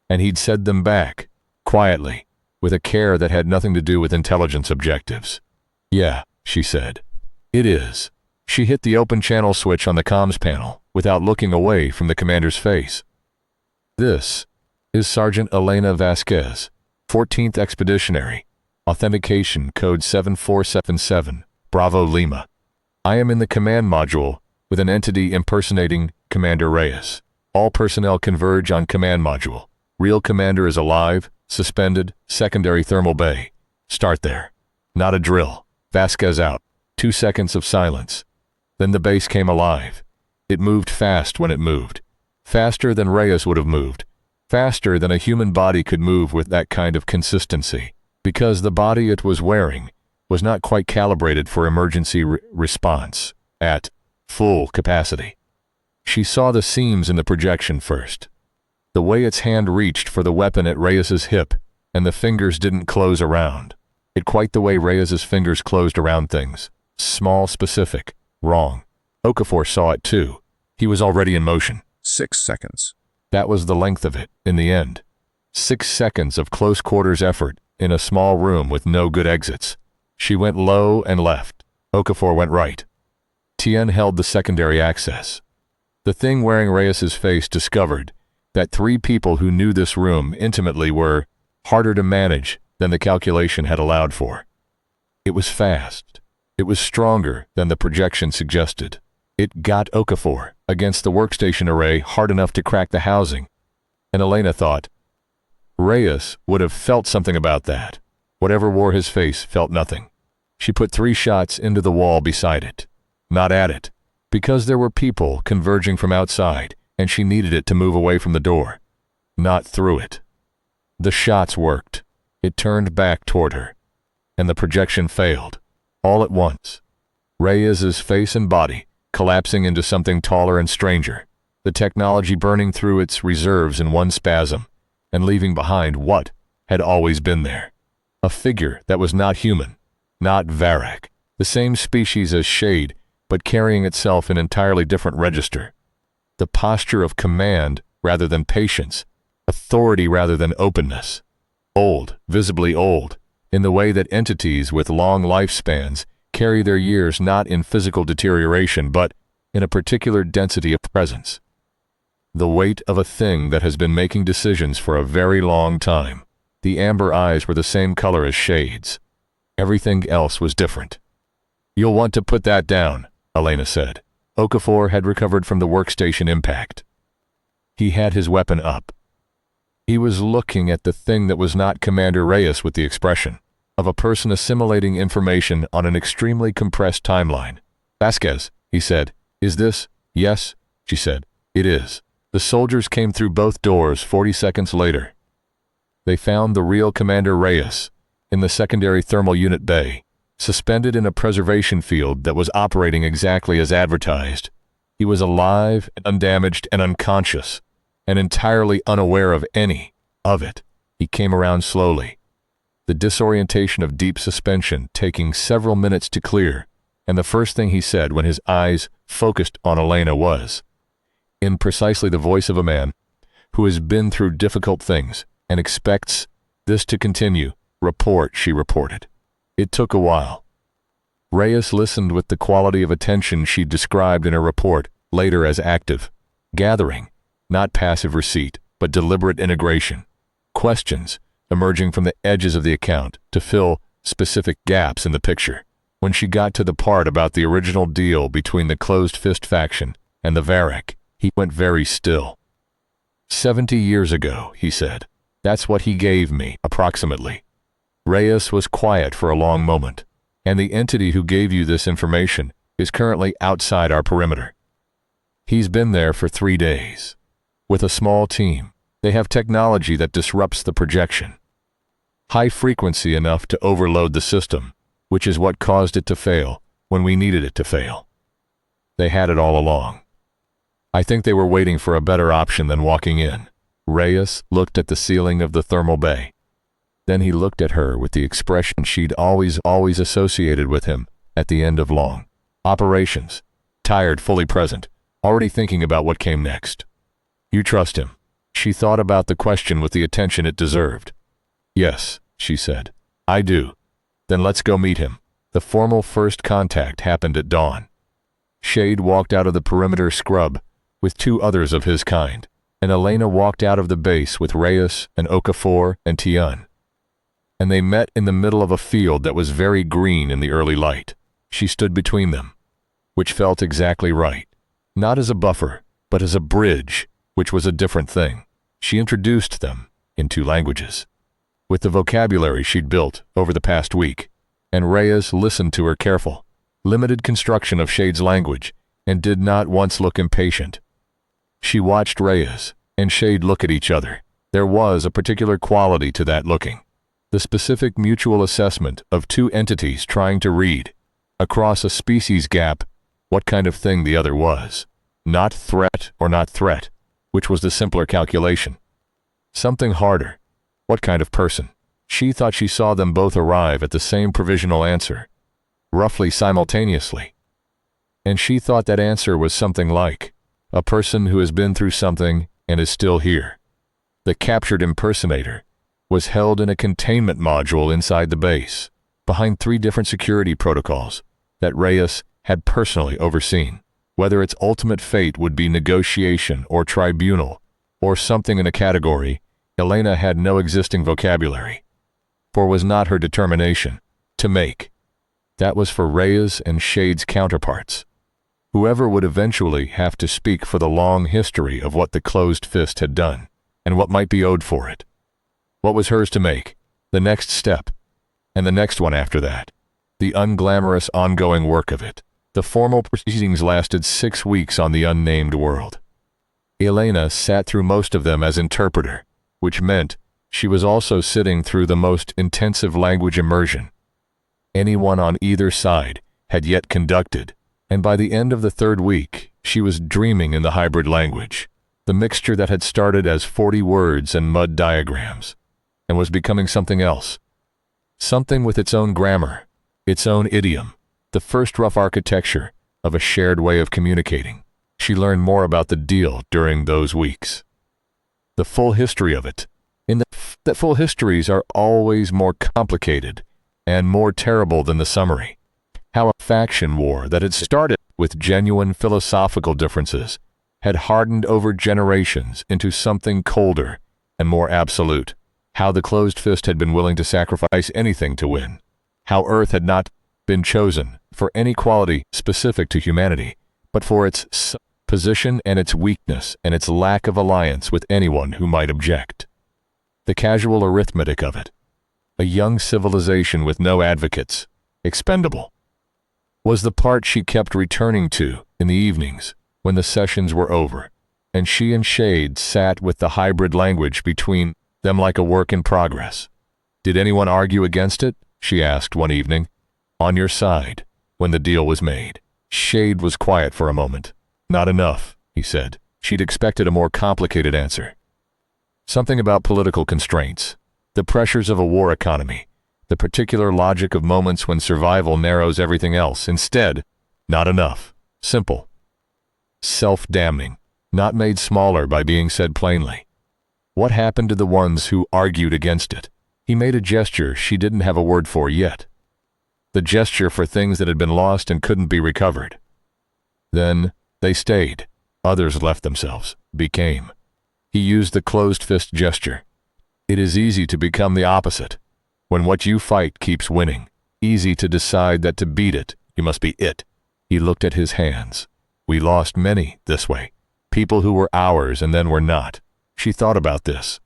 A: and he'd said them back, quietly, with a care that had nothing to do with intelligence objectives. "Yeah," she said. "It is." She hit the open channel switch on the comms panel, without looking away from the commander's face. "This is Sergeant Elena Vasquez, 14th Expeditionary, Authentication Code 7477, Bravo Lima. I am in the command module with an entity impersonating Commander Reyes. All personnel converge on command module. Real commander is alive, suspended, secondary thermal bay. Start there. Not a drill. Vasquez out. 2 seconds of silence. Then the base came alive. It moved fast when it moved. Faster than Reyes would have moved. Faster than a human body could move with that kind of consistency, because the body it was wearing was not quite calibrated for emergency response at full capacity. She saw the seams in the projection first. The way its hand reached for the weapon at Reyes's hip, and the fingers didn't close around. It quite the way Reyes's fingers closed around things. Small, specific, wrong. Okafor saw it too. He was already in motion.
B: 6 seconds.
A: That was the length of it, in the end. 6 seconds of close quarters effort in a small room with no good exits. She went low and left. Okafor went right. Tien held the secondary access. The thing wearing Reyes's face discovered that 3 people who knew this room intimately were harder to manage than the calculation had allowed for. It was fast. It was stronger than the projection suggested. It got Okafor against the workstation array hard enough to crack the housing, and Elena thought, Reyes would have felt something about that. Whatever wore his face felt nothing. She put 3 shots into the wall beside it, not at it, because there were people converging from outside, and she needed it to move away from the door, not through it. The shots worked. It turned back toward her, and the projection failed, all at once. Reyes's face and body collapsing into something taller and stranger, the technology burning through its reserves in one spasm, and leaving behind what had always been there. A figure that was not human, not Varric, the same species as Shade, but carrying itself in entirely different register. The posture of command rather than patience, authority rather than openness. Old, visibly old, in the way that entities with long lifespans carry their years not in physical deterioration but in a particular density of presence. The weight of a thing that has been making decisions for a very long time. The amber eyes were the same color as Shade's. Everything else was different. "You'll want to put that down," Elena said. Okafor had recovered from the workstation impact. He had his weapon up. He was looking at the thing that was not Commander Reyes with the expression of a person assimilating information on an extremely compressed timeline. "Vasquez," he said. "Is this?" "Yes," she said. "It is." The soldiers came through both doors 40 seconds later. They found the real Commander Reyes in the secondary thermal unit bay, suspended in a preservation field that was operating exactly as advertised. He was alive and undamaged and unconscious, and entirely unaware of any of it. He came around slowly, the disorientation of deep suspension taking several minutes to clear, and the first thing he said when his eyes focused on Elena was, in precisely the voice of a man who has been through difficult things and expects this to continue, "Report," she reported. It took a while. Reyes listened with the quality of attention she described in her report later as active, gathering, not passive receipt, but deliberate integration, questions emerging from the edges of the account to fill specific gaps in the picture. When she got to the part about the original deal between the Closed Fist faction and the Varric, he went very still. 70 years ago, he said. That's what he gave me, approximately. Reyes was quiet for a long moment. And the entity who gave you this information is currently outside our perimeter. He's been there for 3 days. With a small team, they have technology that disrupts the projection. High frequency enough to overload the system, which is what caused it to fail when we needed it to fail. They had it all along. I think they were waiting for a better option than walking in. Reyes looked at the ceiling of the thermal bay. Then he looked at her with the expression she'd always associated with him at the end of long operations, tired, fully present, already thinking about what came next. You trust him? She thought about the question with the attention it deserved. Yes, she said. I do. Then let's go meet him. The formal first contact happened at dawn. Shade walked out of the perimeter scrub with 2 others of his kind, and Elena walked out of the base with Reyes and Okafor and Tien. And they met in the middle of a field that was very green in the early light. She stood between them, which felt exactly right. Not as a buffer, but as a bridge, which was a different thing. She introduced them in 2 languages, with the vocabulary she'd built over the past week, and Reyes listened to her careful, limited construction of Shade's language, and did not once look impatient. She watched Reyes and Shade look at each other. There was a particular quality to that looking. The specific mutual assessment of 2 entities trying to read, across a species gap, what kind of thing the other was. Not threat or not threat, which was the simpler calculation. Something harder. What kind of person? She thought she saw them both arrive at the same provisional answer, roughly simultaneously. And she thought that answer was something like, a person who has been through something and is still here. The captured impersonator was held in a containment module inside the base, behind 3 different security protocols that Reyes had personally overseen. Whether its ultimate fate would be negotiation or tribunal, or something in a category, Elena had no existing vocabulary. For was not her determination to make. That was for Rhea's and Shade's counterparts. Whoever would eventually have to speak for the long history of what the closed fist had done, and what might be owed for it. What was hers to make? The next step, and the next one after that. The unglamorous ongoing work of it. The formal proceedings lasted 6 weeks on the unnamed world. Elena sat through most of them as interpreter, which meant she was also sitting through the most intensive language immersion anyone on either side had yet conducted, and by the end of the 3rd week, she was dreaming in the hybrid language, the mixture that had started as 40 words and mud diagrams, and was becoming something else. Something with its own grammar, its own idiom, the first rough architecture of a shared way of communicating. She learned more about the deal during those weeks. The full history of it. That full histories are always more complicated and more terrible than the summary. How a faction war that had started with genuine philosophical differences had hardened over generations into something colder and more absolute. How the closed fist had been willing to sacrifice anything to win. How Earth had not been chosen for any quality specific to humanity, but for its position and its weakness and its lack of alliance with anyone who might object. The casual arithmetic of it. A young civilization with no advocates, expendable, was the part she kept returning to in the evenings when the sessions were over, and she and Shade sat with the hybrid language between them like a work in progress. Did anyone argue against it? She asked one evening. On your side, when the deal was made. Shade was quiet for a moment. Not enough, he said. She'd expected a more complicated answer. Something about political constraints, the pressures of a war economy, the particular logic of moments when survival narrows everything else. Instead, not enough. Simple. Self-damning, not made smaller by being said plainly. What happened to the ones who argued against it? He made a gesture she didn't have a word for yet. The gesture for things that had been lost and couldn't be recovered. Then they stayed. Others left themselves, became. He used the closed fist gesture. It is easy to become the opposite. When what you fight keeps winning. Easy to decide that to beat it, you must be it. He looked at his hands. We lost many this way. People who were ours and then were not. She thought about this.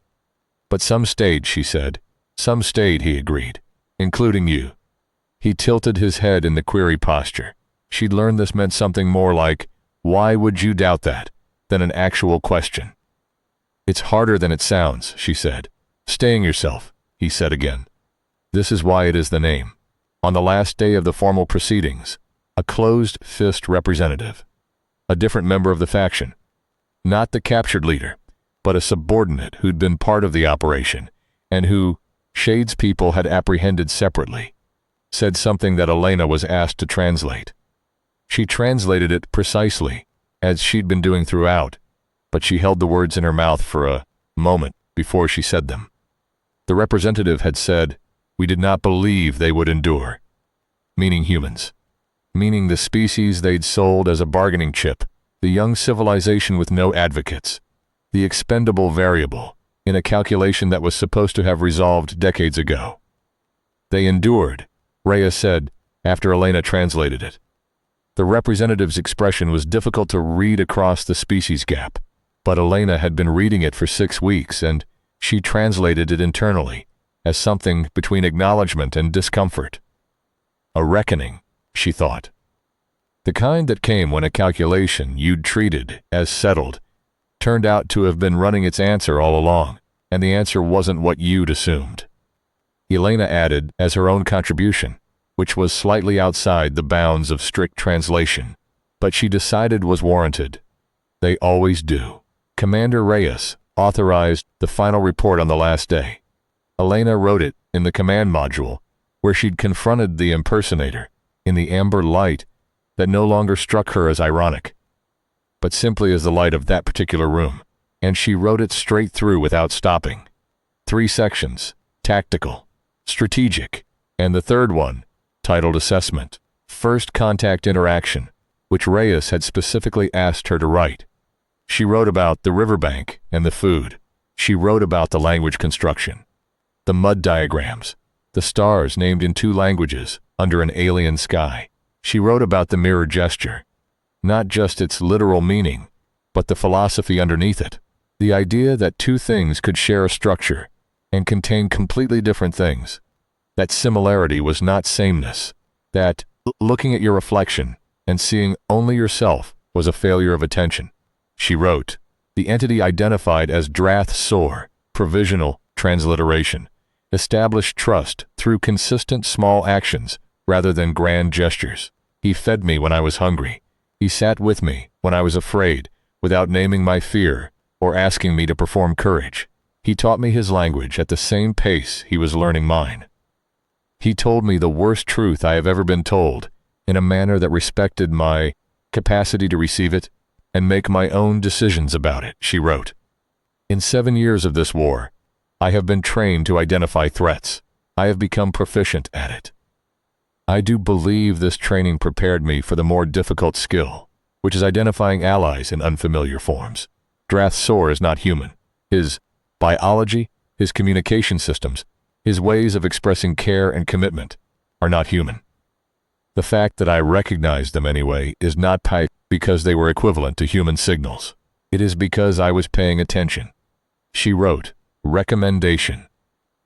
A: But some stayed, she said. Some stayed, he agreed. Including you. He tilted his head in the query posture. She'd learned this meant something more like, why would you doubt that, than an actual question. It's harder than it sounds, she said. Staying yourself, he said again. This is why it is the name. On the last day of the formal proceedings, a closed fist representative. A different member of the faction. Not the captured leader, but a subordinate who'd been part of the operation, and who Shade's people had apprehended separately. Said something that Elena was asked to translate. She translated it precisely, as she'd been doing throughout, but she held the words in her mouth for a moment before she said them. The representative had said, we did not believe they would endure. Meaning humans. Meaning the species they'd sold as a bargaining chip, the young civilization with no advocates, the expendable variable, in a calculation that was supposed to have resolved decades ago. They endured, Rhea said, after Elena translated it. The representative's expression was difficult to read across the species gap, but Elena had been reading it for 6 weeks, and she translated it internally as something between acknowledgement and discomfort. A reckoning, she thought. The kind that came when a calculation you'd treated as settled turned out to have been running its answer all along, and the answer wasn't what you'd assumed. Elena added as her own contribution, which was slightly outside the bounds of strict translation, but she decided was warranted. They always do. Commander Reyes authorized the final report on the last day. Elena wrote it in the command module, where she'd confronted the impersonator in the amber light that no longer struck her as ironic, but simply as the light of that particular room, and she wrote it straight through without stopping. 3 sections, tactical, strategic, and the third one, titled Assessment, first contact interaction, which Reyes had specifically asked her to write. She wrote about the riverbank and the food. She wrote about the language construction, the mud diagrams, the stars named in 2 languages under an alien sky. She wrote about the mirror gesture, not just its literal meaning, but the philosophy underneath it. The idea that 2 things could share a structure and contain completely different things. That similarity was not sameness. That looking at your reflection and seeing only yourself was a failure of attention. She wrote, the entity identified as Drath Sor, provisional transliteration, established trust through consistent small actions rather than grand gestures. He fed me when I was hungry. He sat with me when I was afraid, without naming my fear or asking me to perform courage. He taught me his language at the same pace he was learning mine. He told me the worst truth I have ever been told, in a manner that respected my capacity to receive it and make my own decisions about it, she wrote. In 7 years of this war, I have been trained to identify threats. I have become proficient at it. I do believe this training prepared me for the more difficult skill, which is identifying allies in unfamiliar forms. Drath Sor is not human. His biology, his communication systems, his ways of expressing care and commitment are not human. The fact that I recognize them anyway is not because they were equivalent to human signals. It is because I was paying attention. She wrote, recommendation,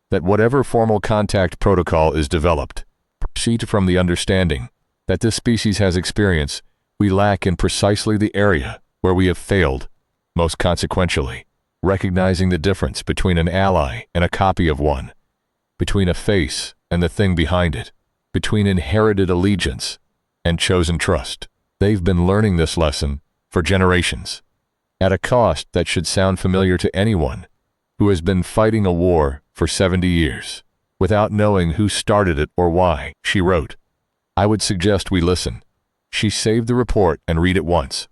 A: that whatever formal contact protocol is developed, proceed from the understanding that this species has experience we lack in precisely the area where we have failed, most consequentially, recognizing the difference between an ally and a copy of one, between a face and the thing behind it, between inherited allegiance and chosen trust. They've been learning this lesson for generations, at a cost that should sound familiar to anyone who has been fighting a war for 70 years, without knowing who started it or why, she wrote. I would suggest we listen. She saved the report and read it once.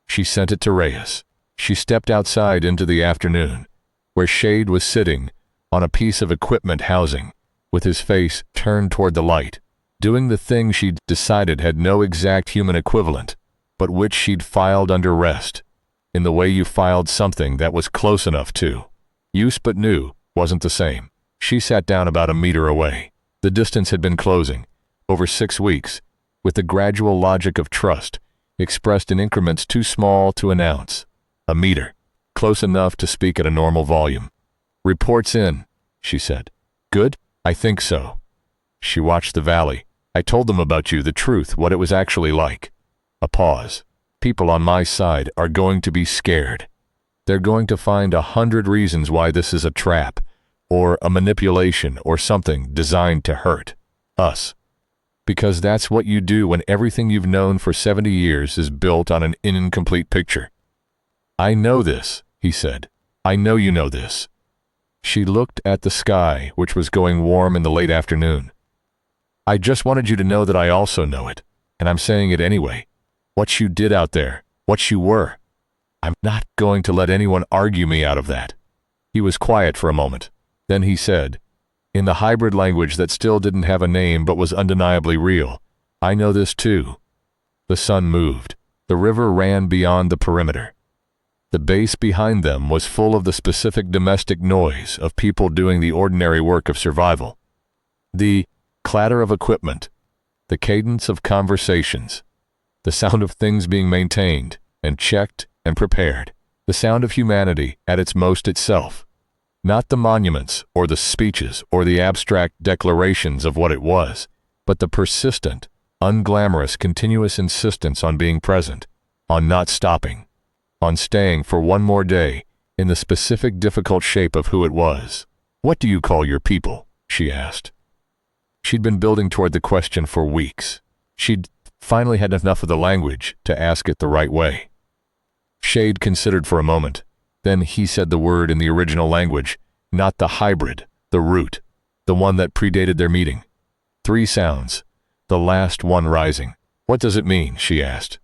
A: She sent it to Reyes. She stepped outside into the afternoon, where Shade was sitting on a piece of equipment housing, with his face turned toward the light, doing the thing she'd decided had no exact human equivalent, but which she'd filed under rest, in the way you filed something that was close enough to. Use but new wasn't the same. She sat down about a meter away. The distance had been closing, over 6 weeks, with the gradual logic of trust, expressed in increments too small to announce. A meter, close enough to speak at a normal volume. Reports in, she said. Good? I think so. She watched the valley. I told them about you, the truth, what it was actually like. A pause. People on my side are going to be scared. They're going to find 100 reasons why this is a trap, or a manipulation, or something designed to hurt us. Because that's what you do when everything you've known for 70 years is built on an incomplete picture. I know this, he said. I know you know this. She looked at the sky, which was going warm in the late afternoon. I just wanted you to know that I also know it, and I'm saying it anyway. What you did out there, what you were. I'm not going to let anyone argue me out of that. He was quiet for a moment. Then he said, in the hybrid language that still didn't have a name but was undeniably real, I know this too. The sun moved. The river ran beyond the perimeter. The base behind them was full of the specific domestic noise of people doing the ordinary work of survival. The clatter of equipment, the cadence of conversations, the sound of things being maintained and checked and prepared, the sound of humanity at its most itself. Not the monuments or the speeches or the abstract declarations of what it was, but the persistent, unglamorous, continuous insistence on being present, on not stopping, on staying for one more day in the specific difficult shape of who it was. What do you call your people? She asked. She'd been building toward the question for weeks. She'd finally had enough of the language to ask it the right way. Shade considered for a moment. Then he said the word in the original language, not the hybrid, the root, the one that predated their meeting. 3 sounds, the last one rising. What does it mean? She asked.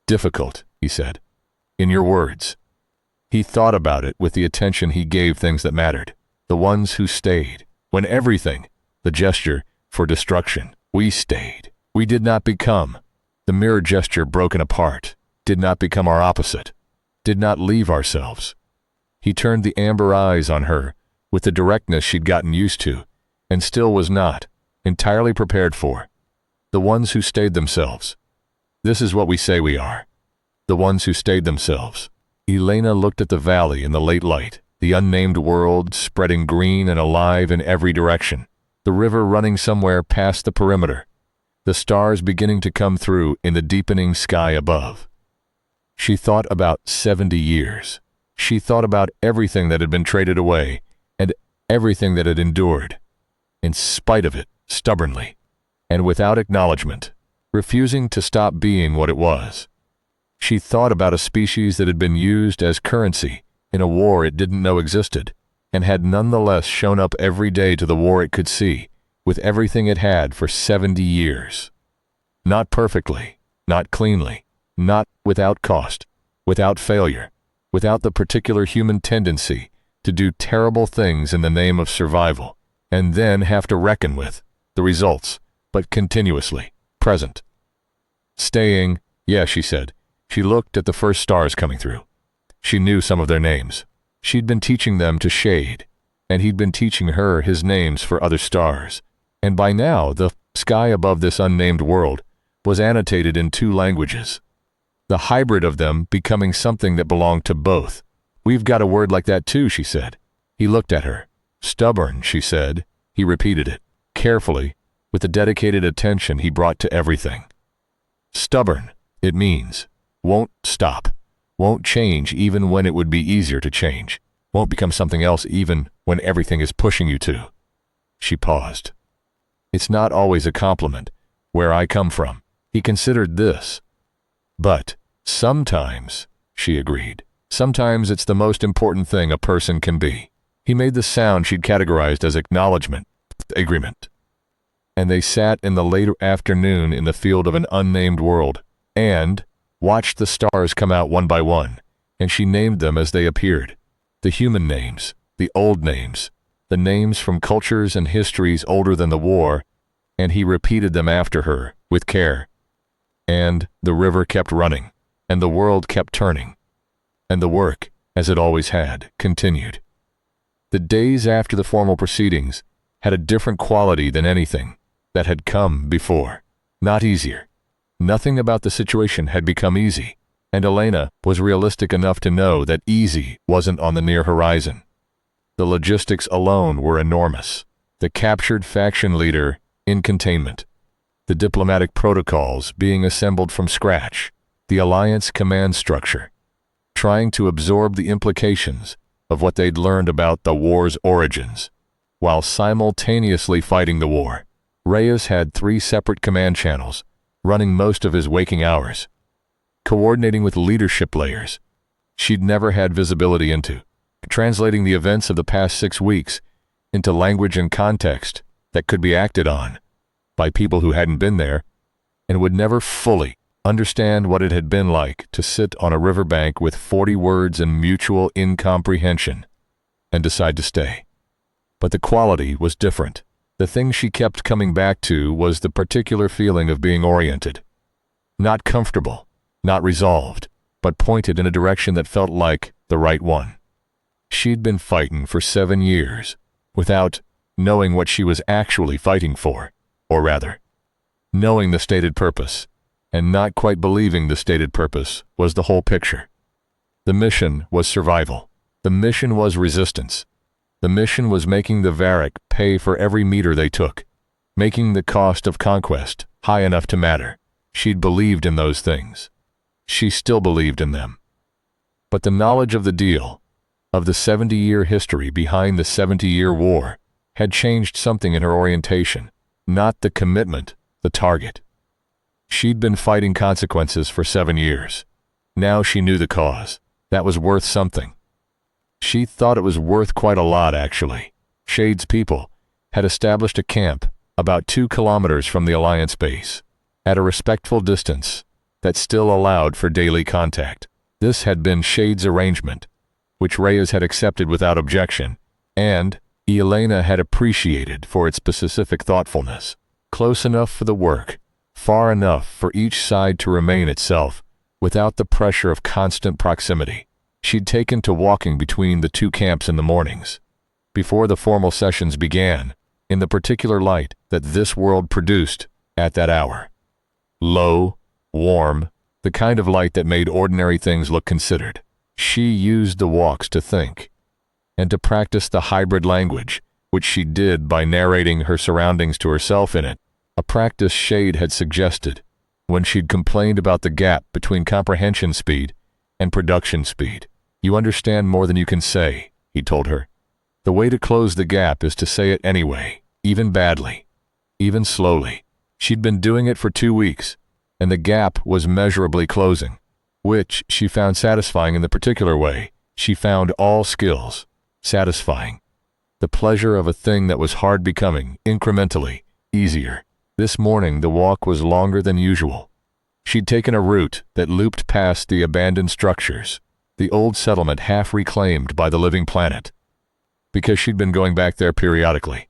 A: Difficult, he said. In your words. He thought about it with the attention he gave things that mattered. The ones who stayed, when everything, the gesture for destruction, we stayed. We did not become. The mirror gesture broken apart, did not become our opposite, did not leave ourselves. He turned the amber eyes on her with the directness she'd gotten used to, and still was not entirely prepared for. The ones who stayed themselves. This is what we say we are. The ones who stayed themselves. Elena looked at the valley in the late light, the unnamed world spreading green and alive in every direction, the river running somewhere past the perimeter, the stars beginning to come through in the deepening sky above. She thought about 70 years. She thought about everything that had been traded away and everything that had endured, in spite of it, stubbornly, and without acknowledgement, refusing to stop being what it was. She thought about a species that had been used as currency in a war it didn't know existed, and had nonetheless shown up every day to the war it could see, with everything it had for 70 years. Not perfectly, not cleanly, not without cost, without failure, without the particular human tendency to do terrible things in the name of survival, and then have to reckon with the results, but continuously present. Staying, yeah, she said. She looked at the first stars coming through. She knew some of their names. She'd been teaching them to shade, and he'd been teaching her his names for other stars. And by now, the sky above this unnamed world was annotated in 2 languages, the hybrid of them becoming something that belonged to both. We've got a word like that too, she said. He looked at her. Stubborn, she said. He repeated it, carefully, with the dedicated attention he brought to everything. Stubborn, it means, won't stop, won't change even when it would be easier to change, won't become something else even when everything is pushing you to. She paused. It's not always a compliment, where I come from. He considered this. But sometimes, she agreed, sometimes it's the most important thing a person can be. He made the sound she'd categorized as acknowledgement, agreement. And they sat in the late afternoon in the field of an unnamed world, and watched the stars come out one by one, and she named them as they appeared. The human names, the old names, the names from cultures and histories older than the war, and he repeated them after her, with care. And the river kept running, and the world kept turning, and the work, as it always had, continued. The days after the formal proceedings had a different quality than anything that had come before. Not easier. Nothing about the situation had become easy, and Elena was realistic enough to know that easy wasn't on the near horizon. The logistics alone were enormous. The captured faction leader in containment, the diplomatic protocols being assembled from scratch, the alliance command structure, trying to absorb the implications of what they'd learned about the war's origins, while simultaneously fighting the war. Reyes had 3 separate command channels, running most of his waking hours, coordinating with leadership layers she'd never had visibility into, translating the events of the past 6 weeks into language and context that could be acted on by people who hadn't been there and would never fully understand what it had been like to sit on a riverbank with 40 words in mutual incomprehension and decide to stay. But the quality was different. The thing she kept coming back to was the particular feeling of being oriented. Not comfortable, not resolved, but pointed in a direction that felt like the right one. She'd been fighting for 7 years, without knowing what she was actually fighting for, or rather, knowing the stated purpose, and not quite believing the stated purpose was the whole picture. The mission was survival. The mission was resistance. The mission was making the Varric pay for every meter they took, making the cost of conquest high enough to matter. She'd believed in those things. She still believed in them. But the knowledge of the deal, of the 70-year history behind the 70-year war, had changed something in her orientation, not the commitment, the target. She'd been fighting consequences for 7 years. Now she knew the cause. That was worth something. She thought it was worth quite a lot, actually. Shade's people had established a camp about 2 kilometers from the Alliance base, at a respectful distance that still allowed for daily contact. This had been Shade's arrangement, which Reyes had accepted without objection, and Elena had appreciated for its specific thoughtfulness. Close enough for the work, far enough for each side to remain itself, without the pressure of constant proximity. She'd taken to walking between the two camps in the mornings, before the formal sessions began, in the particular light that this world produced at that hour. Low, warm, the kind of light that made ordinary things look considered. She used the walks to think, and to practice the hybrid language, which she did by narrating her surroundings to herself in it, a practice Shade had suggested when she'd complained about the gap between comprehension speed and production speed. "You understand more than you can say," he told her. "The way to close the gap is to say it anyway, even badly, even slowly." She'd been doing it for 2 weeks, and the gap was measurably closing, which she found satisfying in the particular way she found all skills satisfying. The pleasure of a thing that was hard becoming, incrementally, easier. This morning the walk was longer than usual. She'd taken a route that looped past the abandoned structures, the old settlement half reclaimed by the living planet, because she'd been going back there periodically.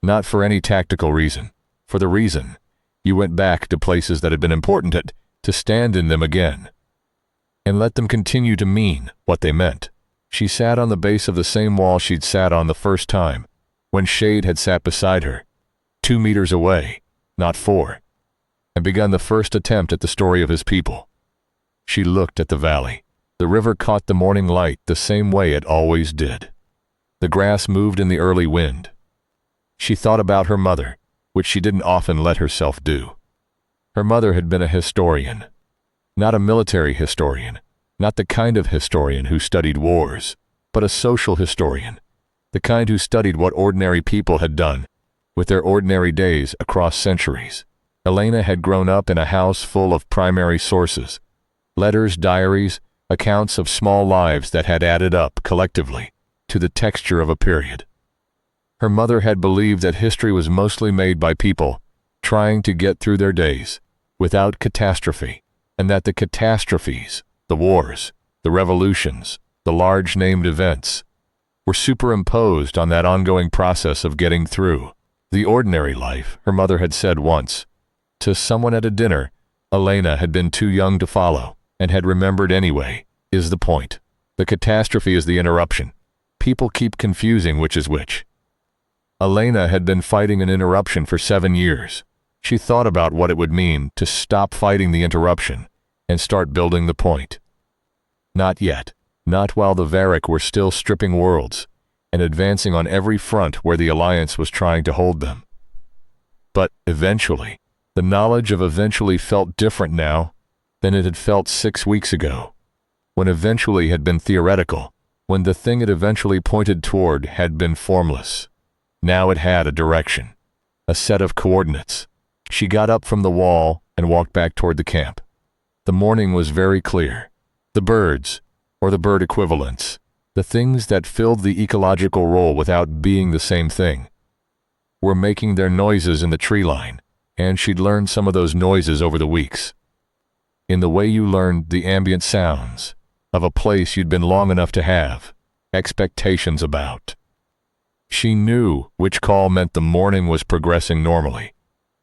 A: Not for any tactical reason. For the reason you went back to places that had been important to stand in them again, and let them continue to mean what they meant. She sat on the base of the same wall she'd sat on the first time, when Shade had sat beside her, 2 meters away, not 4, and begun the first attempt at the story of his people. She looked at the valley. The river caught the morning light the same way it always did. The grass moved in the early wind. She thought about her mother, which she didn't often let herself do. Her mother had been a historian. Not a military historian, not the kind of historian who studied wars, but a social historian, the kind who studied what ordinary people had done with their ordinary days across centuries. Elena had grown up in a house full of primary sources, letters, diaries, accounts of small lives that had added up collectively to the texture of a period. Her mother had believed that history was mostly made by people trying to get through their days without catastrophe, and that the catastrophes, the wars, the revolutions, the large named events, were superimposed on that ongoing process of getting through. The ordinary life, her mother had said once, to someone at a dinner Elena had been too young to follow, and had remembered anyway, is the point. The catastrophe is the interruption. People keep confusing which is which. Elena had been fighting an interruption for 7 years. She thought about what it would mean to stop fighting the interruption and start building the point. Not yet. Not while the Varric were still stripping worlds and advancing on every front where the Alliance was trying to hold them. But eventually, the knowledge of eventually felt different now than it had felt 6 weeks ago, when eventually had been theoretical, when the thing it eventually pointed toward had been formless. Now it had a direction, a set of coordinates. She got up from the wall and walked back toward the camp. The morning was very clear. The birds, or the bird equivalents, the things that filled the ecological role without being the same thing, were making their noises in the tree line, and she'd learned some of those noises over the weeks. In the way you learned the ambient sounds of a place you'd been long enough to have expectations about. She knew which call meant the morning was progressing normally,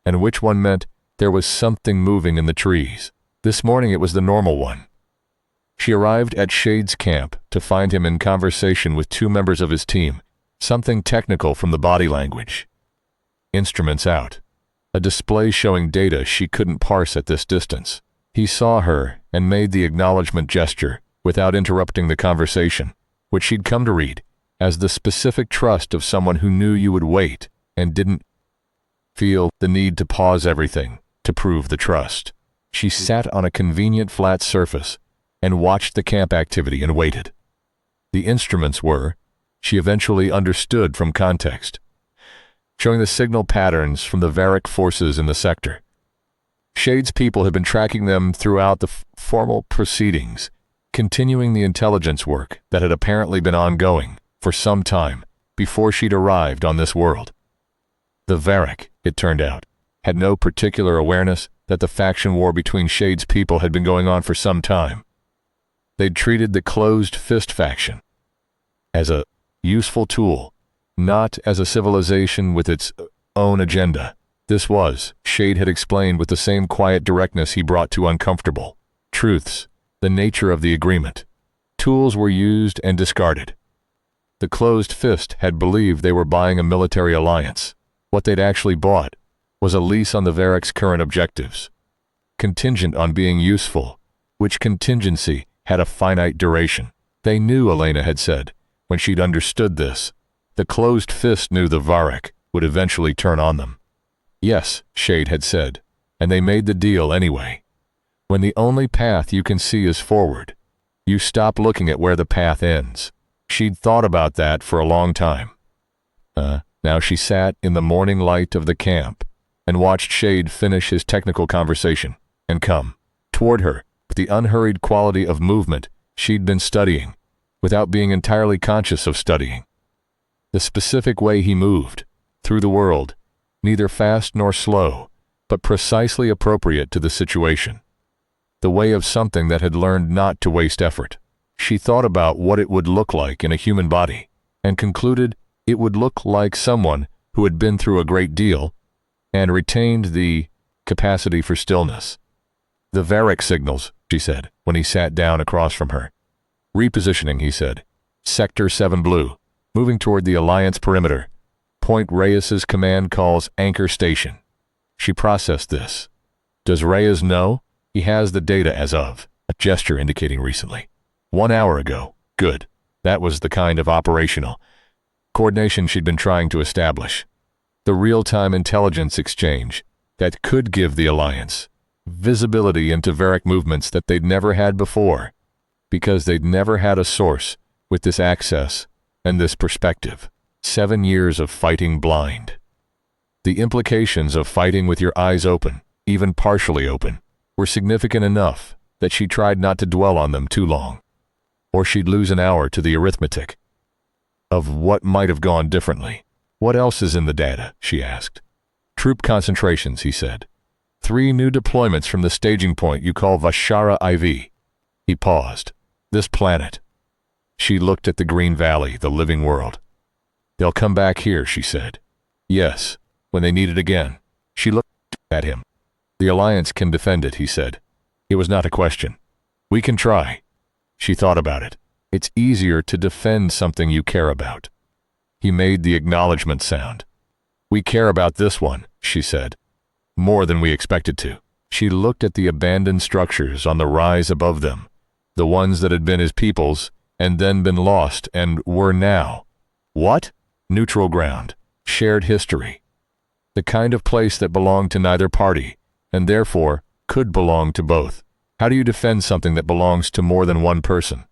A: and which one meant there was something moving in the trees. This morning it was the normal one. She arrived at Shade's camp to find him in conversation with 2 members of his team, something technical from the body language. Instruments out. A display showing data she couldn't parse at this distance. He saw her and made the acknowledgement gesture without interrupting the conversation, which she'd come to read as the specific trust of someone who knew you would wait and didn't feel the need to pause everything to prove the trust. She sat on a convenient flat surface and watched the camp activity and waited. The instruments were, she eventually understood from context, showing the signal patterns from the Varric forces in the sector. Shade's people had been tracking them throughout the formal proceedings, continuing the intelligence work that had apparently been ongoing for some time before she'd arrived on this world. The Varric, it turned out, had no particular awareness that the faction war between Shade's people had been going on for some time. They'd treated the Closed Fist faction as a useful tool, not as a civilization with its own agenda. This was, Shade had explained with the same quiet directness he brought to uncomfortable truths, the nature of the agreement. Tools were used and discarded. The closed fist had believed they were buying a military alliance. What they'd actually bought was a lease on the Varric's current objectives, contingent on being useful, which contingency had a finite duration. They knew, Elena had said, when she'd understood this. The closed fist knew the Varric would eventually turn on them. Yes, Shade had said, and they made the deal anyway. When the only path you can see is forward, you stop looking at where the path ends. She'd thought about that for a long time. Now she sat in the morning light of the camp and watched Shade finish his technical conversation and come toward her with the unhurried quality of movement she'd been studying without being entirely conscious of studying. The specific way he moved through the world, neither fast nor slow, but precisely appropriate to the situation. The way of something that had learned not to waste effort. She thought about what it would look like in a human body and concluded it would look like someone who had been through a great deal and retained the capacity for stillness. The Varric signals, she said, when he sat down across from her. Repositioning, he said. Sector 7 blue, moving toward the Alliance perimeter. Point Reyes's command calls anchor station. She processed this. Does Reyes know? He has the data as of, a gesture indicating recently. 1 hour ago. Good. That was the kind of operational coordination she'd been trying to establish. The real-time intelligence exchange that could give the Alliance visibility into Varric movements that they'd never had before, because they'd never had a source with this access and this perspective. 7 years of fighting blind. The implications of fighting with your eyes open, even partially open, were significant enough that she tried not to dwell on them too long, or she'd lose an hour to the arithmetic of what might have gone differently. What else is in the data? She asked. Troop concentrations, he said. 3 new deployments from the staging point you call Vashara IV. He paused. This planet. She looked at the green valley, the living world. They'll come back here, she said. Yes, when they need it again. She looked at him. The Alliance can defend it, he said. It was not a question. We can try. She thought about it. It's easier to defend something you care about. He made the acknowledgement sound. We care about this one, she said. More than we expected to. She looked at the abandoned structures on the rise above them, the ones that had been his people's and then been lost and were now. What? Neutral ground. Shared history. The kind of place that belonged to neither party, and therefore could belong to both. How do you defend something that belongs to more than one person?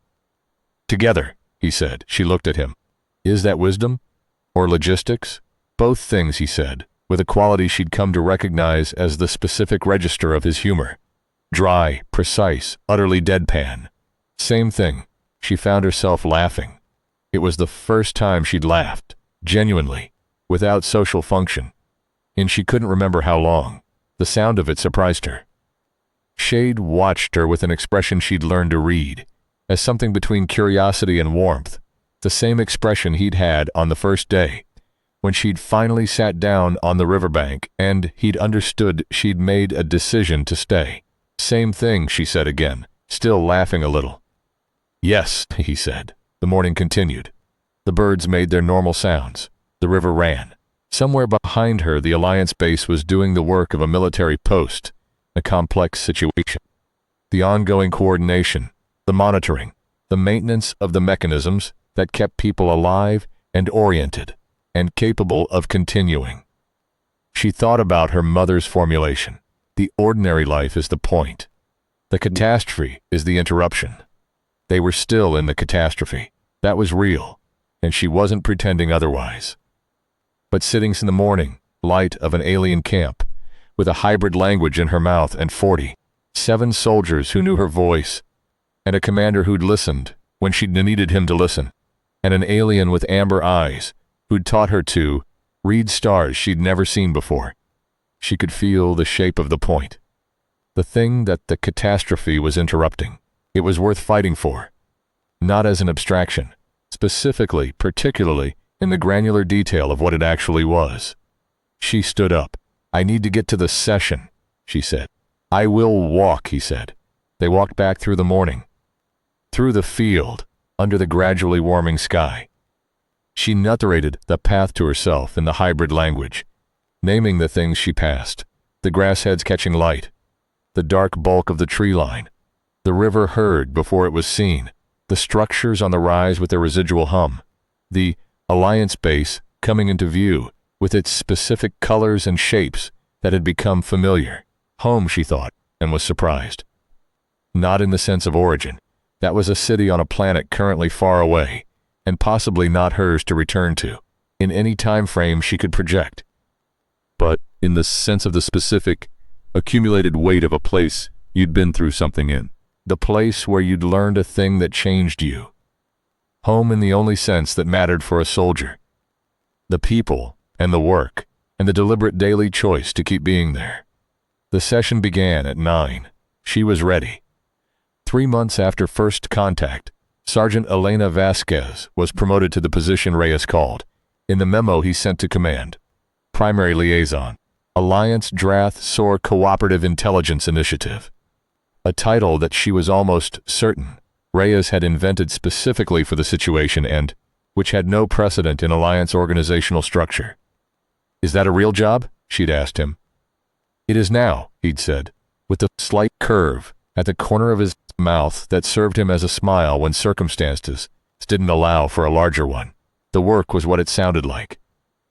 A: Together, he said. She looked at him. Is that wisdom? Or logistics? Both things, he said, with a quality she'd come to recognize as the specific register of his humor. Dry, precise, utterly deadpan. Same thing. She found herself laughing. It was the first time she'd laughed, genuinely, without social function. And she couldn't remember how long. The sound of it surprised her. Shade watched her with an expression she'd learned to read, as something between curiosity and warmth, the same expression he'd had on the first day, when she'd finally sat down on the riverbank and he'd understood she'd made a decision to stay. Same thing, she said again, still laughing a little. Yes, he said. The morning continued. The birds made their normal sounds. The river ran. Somewhere behind her, the Alliance base was doing the work of a military post, a complex situation. The ongoing coordination, the monitoring, the maintenance of the mechanisms that kept people alive and oriented and capable of continuing. She thought about her mother's formulation. The ordinary life is the point. The catastrophe is the interruption. They were still in the catastrophe. That was real, and she wasn't pretending otherwise. But sitting in the morning light of an alien camp, with a hybrid language in her mouth and 47 soldiers who knew her voice, and a commander who'd listened when she'd needed him to listen, and an alien with amber eyes who'd taught her to read stars she'd never seen before. She could feel the shape of the point, the thing that the catastrophe was interrupting. It was worth fighting for, not as an abstraction, specifically, particularly in the granular detail of what it actually was. She stood up. I need to get to the session, she said. I will walk, he said. They walked back through the morning, through the field, under the gradually warming sky. She narrated the path to herself in the hybrid language, naming the things she passed, the grass heads catching light, the dark bulk of the tree line, the river heard before it was seen, the structures on the rise with their residual hum, the Alliance base coming into view with its specific colors and shapes that had become familiar. Home, she thought, and was surprised. Not in the sense of origin. That was a city on a planet currently far away, and possibly not hers to return to, in any time frame she could project. But in the sense of the specific, accumulated weight of a place you'd been through something in. The place where you'd learned a thing that changed you. Home in the only sense that mattered for a soldier. The people, and the work, and the deliberate daily choice to keep being there. The session began at 9. She was ready. 3 months after first contact, Sergeant Elena Vasquez was promoted to the position Reyes called, in the memo he sent to command. Primary Liaison, Alliance Drath Sor Cooperative Intelligence Initiative. A title that she was almost certain Reyes had invented specifically for the situation and which had no precedent in Alliance organizational structure. Is that a real job? She'd asked him. It is now, he'd said, with the slight curve at the corner of his mouth that served him as a smile when circumstances didn't allow for a larger one. The work was what it sounded like.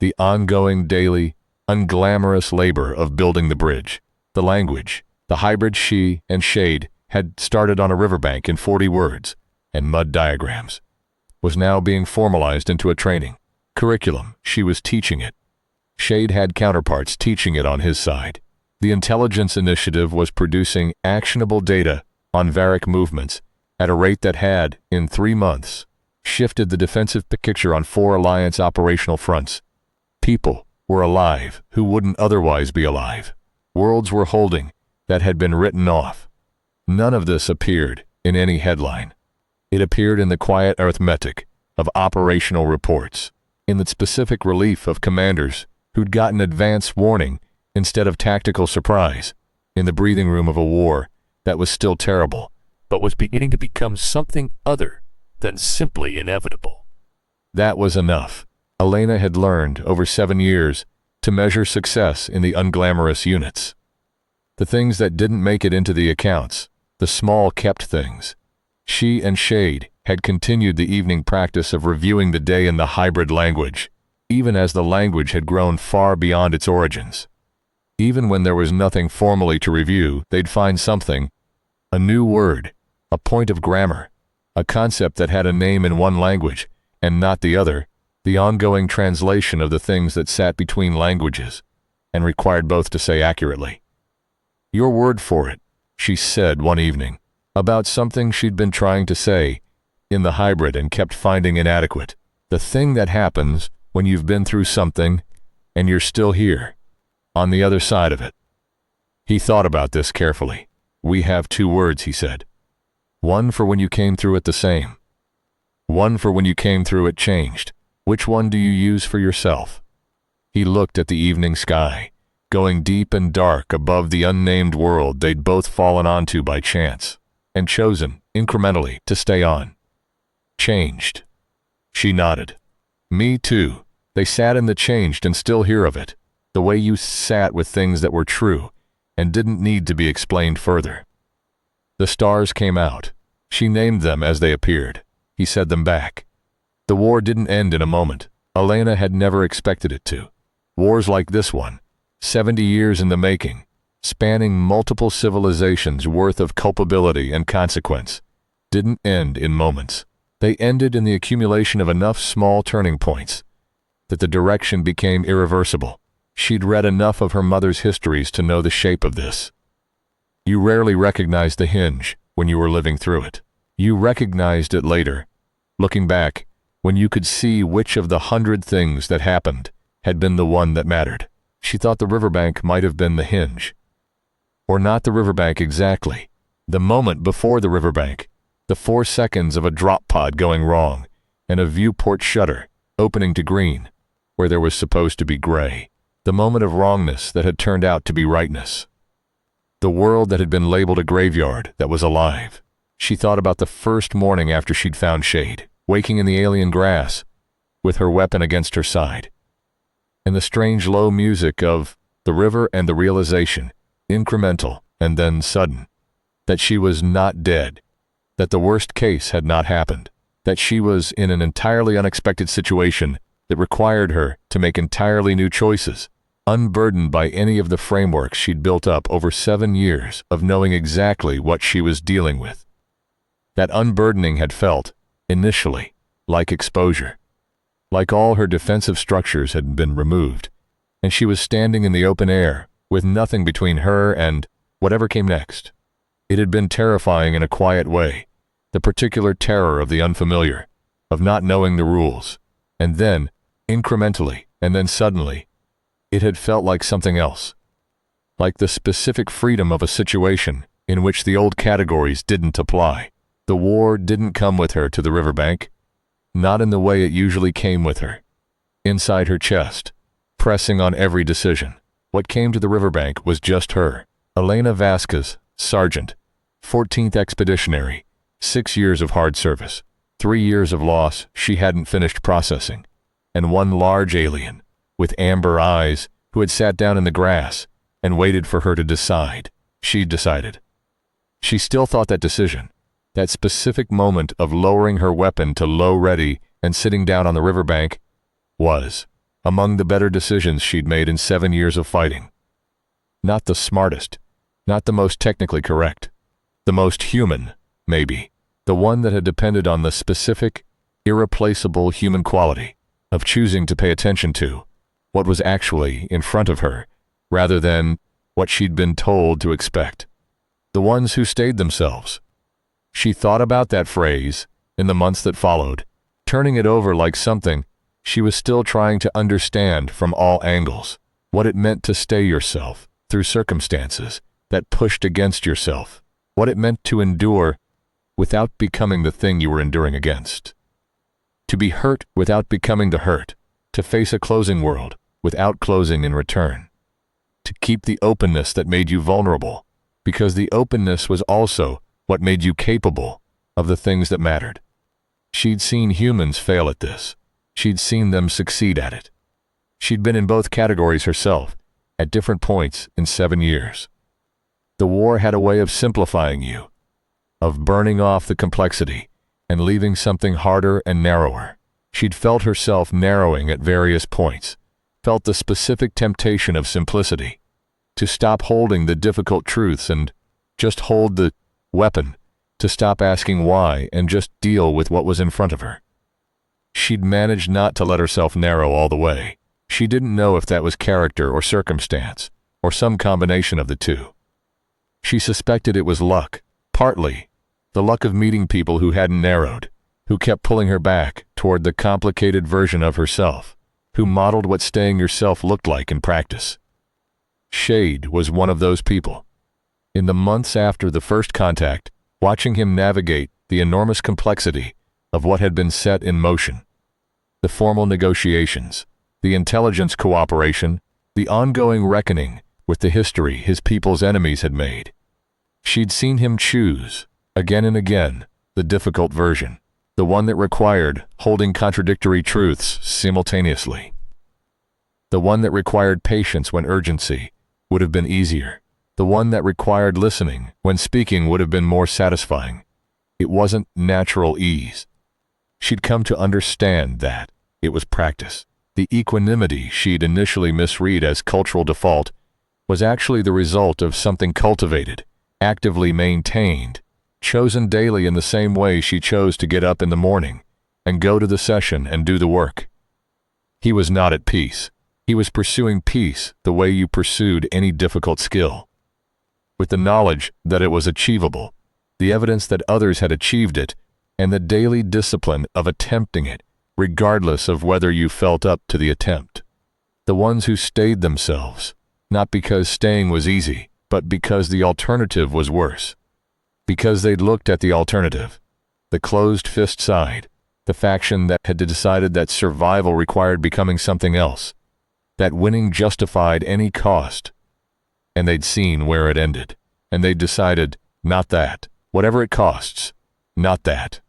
A: The ongoing, daily, unglamorous labor of building the bridge. The language, the hybrid she and shade had started on a riverbank in 40 words and mud diagrams, was now being formalized into a training curriculum. She was teaching it. Shade had counterparts teaching it on his side. The intelligence initiative was producing actionable data on Varric movements at a rate that had, in 3 months, shifted the defensive picture on 4 Alliance operational fronts. People were alive who wouldn't otherwise be alive. Worlds were holding that had been written off. None of this appeared in any headline. It appeared in the quiet arithmetic of operational reports, in the specific relief of commanders who'd gotten advance warning instead of tactical surprise, in the breathing room of a war that was still terrible, but was beginning to become something other than simply inevitable. That was enough. Elena had learned over 7 years to measure success in the unglamorous units. The things that didn't make it into the accounts, the small kept things. She and Shade had continued the evening practice of reviewing the day in the hybrid language, even as the language had grown far beyond its origins. Even when there was nothing formally to review, they'd find something, a new word, a point of grammar, a concept that had a name in one language and not the other, the ongoing translation of the things that sat between languages and required both to say accurately. Your word for it, she said one evening, about something she'd been trying to say in the hybrid and kept finding inadequate. The thing that happens when you've been through something and you're still here, on the other side of it. He thought about this carefully. We have 2 words, he said. One for when you came through it the same. One for when you came through it changed. Which one do you use for yourself? He looked at the evening sky, going deep and dark above the unnamed world they'd both fallen onto by chance, and chosen, incrementally, to stay on. Changed. She nodded. Me too. They sat in the changed and still hear of it, the way you sat with things that were true and didn't need to be explained further. The stars came out. She named them as they appeared. He said them back. The war didn't end in a moment. Elena had never expected it to. Wars like this one, 70 years in the making, spanning multiple civilizations worth of culpability and consequence, didn't end in moments. They ended in the accumulation of enough small turning points that the direction became irreversible. She'd read enough of her mother's histories to know the shape of this. You rarely recognized the hinge when you were living through it. You recognized it later, looking back, when you could see which of the 100 things that happened had been the one that mattered. She thought the riverbank might have been the hinge. Or not the riverbank exactly. The moment before the riverbank, the 4 seconds of a drop pod going wrong, and a viewport shutter opening to green, where there was supposed to be gray. The moment of wrongness that had turned out to be rightness. The world that had been labeled a graveyard that was alive. She thought about the first morning after she'd found shade, waking in the alien grass, with her weapon against her side. And the strange low music of the river and the realization, incremental and then sudden, that she was not dead, that the worst case had not happened, that she was in an entirely unexpected situation that required her to make entirely new choices, unburdened by any of the frameworks she'd built up over 7 years of knowing exactly what she was dealing with. That unburdening had felt, initially, like exposure. Like all her defensive structures had been removed, and she was standing in the open air with nothing between her and whatever came next. It had been terrifying in a quiet way, the particular terror of the unfamiliar, of not knowing the rules, and then, incrementally, and then suddenly, it had felt like something else. Like the specific freedom of a situation in which the old categories didn't apply. The war didn't come with her to the riverbank, not in the way it usually came with her. Inside her chest, pressing on every decision, what came to the riverbank was just her, Elena Vasquez, Sergeant, 14th Expeditionary, 6 years of hard service, 3 years of loss she hadn't finished processing, and one large alien, with amber eyes, who had sat down in the grass and waited for her to decide. She'd decided. She still thought that decision, that specific moment of lowering her weapon to low ready and sitting down on the riverbank, was among the better decisions she'd made in 7 years of fighting. Not the smartest, not the most technically correct, the most human, maybe, the one that had depended on the specific, irreplaceable human quality of choosing to pay attention to what was actually in front of her, rather than what she'd been told to expect. The ones who stayed themselves. She thought about that phrase in the months that followed, turning it over like something she was still trying to understand from all angles, what it meant to stay yourself through circumstances that pushed against yourself, what it meant to endure without becoming the thing you were enduring against. To be hurt without becoming the hurt, to face a closing world without closing in return. To keep the openness that made you vulnerable, because the openness was also what made you capable of the things that mattered. She'd seen humans fail at this. She'd seen them succeed at it. She'd been in both categories herself, at different points in 7 years. The war had a way of simplifying you, of burning off the complexity and leaving something harder and narrower. She'd felt herself narrowing at various points, felt the specific temptation of simplicity, to stop holding the difficult truths and just hold the weapon, to stop asking why and just deal with what was in front of her. She'd managed not to let herself narrow all the way. She didn't know if that was character or circumstance, or some combination of the two. She suspected it was luck, partly, the luck of meeting people who hadn't narrowed, who kept pulling her back toward the complicated version of herself, who modeled what staying yourself looked like in practice. Shade was one of those people. In the months after the first contact, watching him navigate the enormous complexity of what had been set in motion, the formal negotiations, the intelligence cooperation, the ongoing reckoning with the history his people's enemies had made. She'd seen him choose, again and again, the difficult version, the one that required holding contradictory truths simultaneously, the one that required patience when urgency would have been easier, the one that required listening when speaking would have been more satisfying. It wasn't natural ease. She'd come to understand that it was practice. The equanimity she'd initially misread as cultural default was actually the result of something cultivated, actively maintained, chosen daily in the same way she chose to get up in the morning and go to the session and do the work. He was not at peace. He was pursuing peace the way you pursued any difficult skill, with the knowledge that it was achievable, the evidence that others had achieved it, and the daily discipline of attempting it, regardless of whether you felt up to the attempt. The ones who stayed themselves, not because staying was easy, but because the alternative was worse. Because they'd looked at the alternative, the closed-fist side, the faction that had decided that survival required becoming something else, that winning justified any cost. And they'd seen where it ended, and they'd decided, not that, whatever it costs, not that.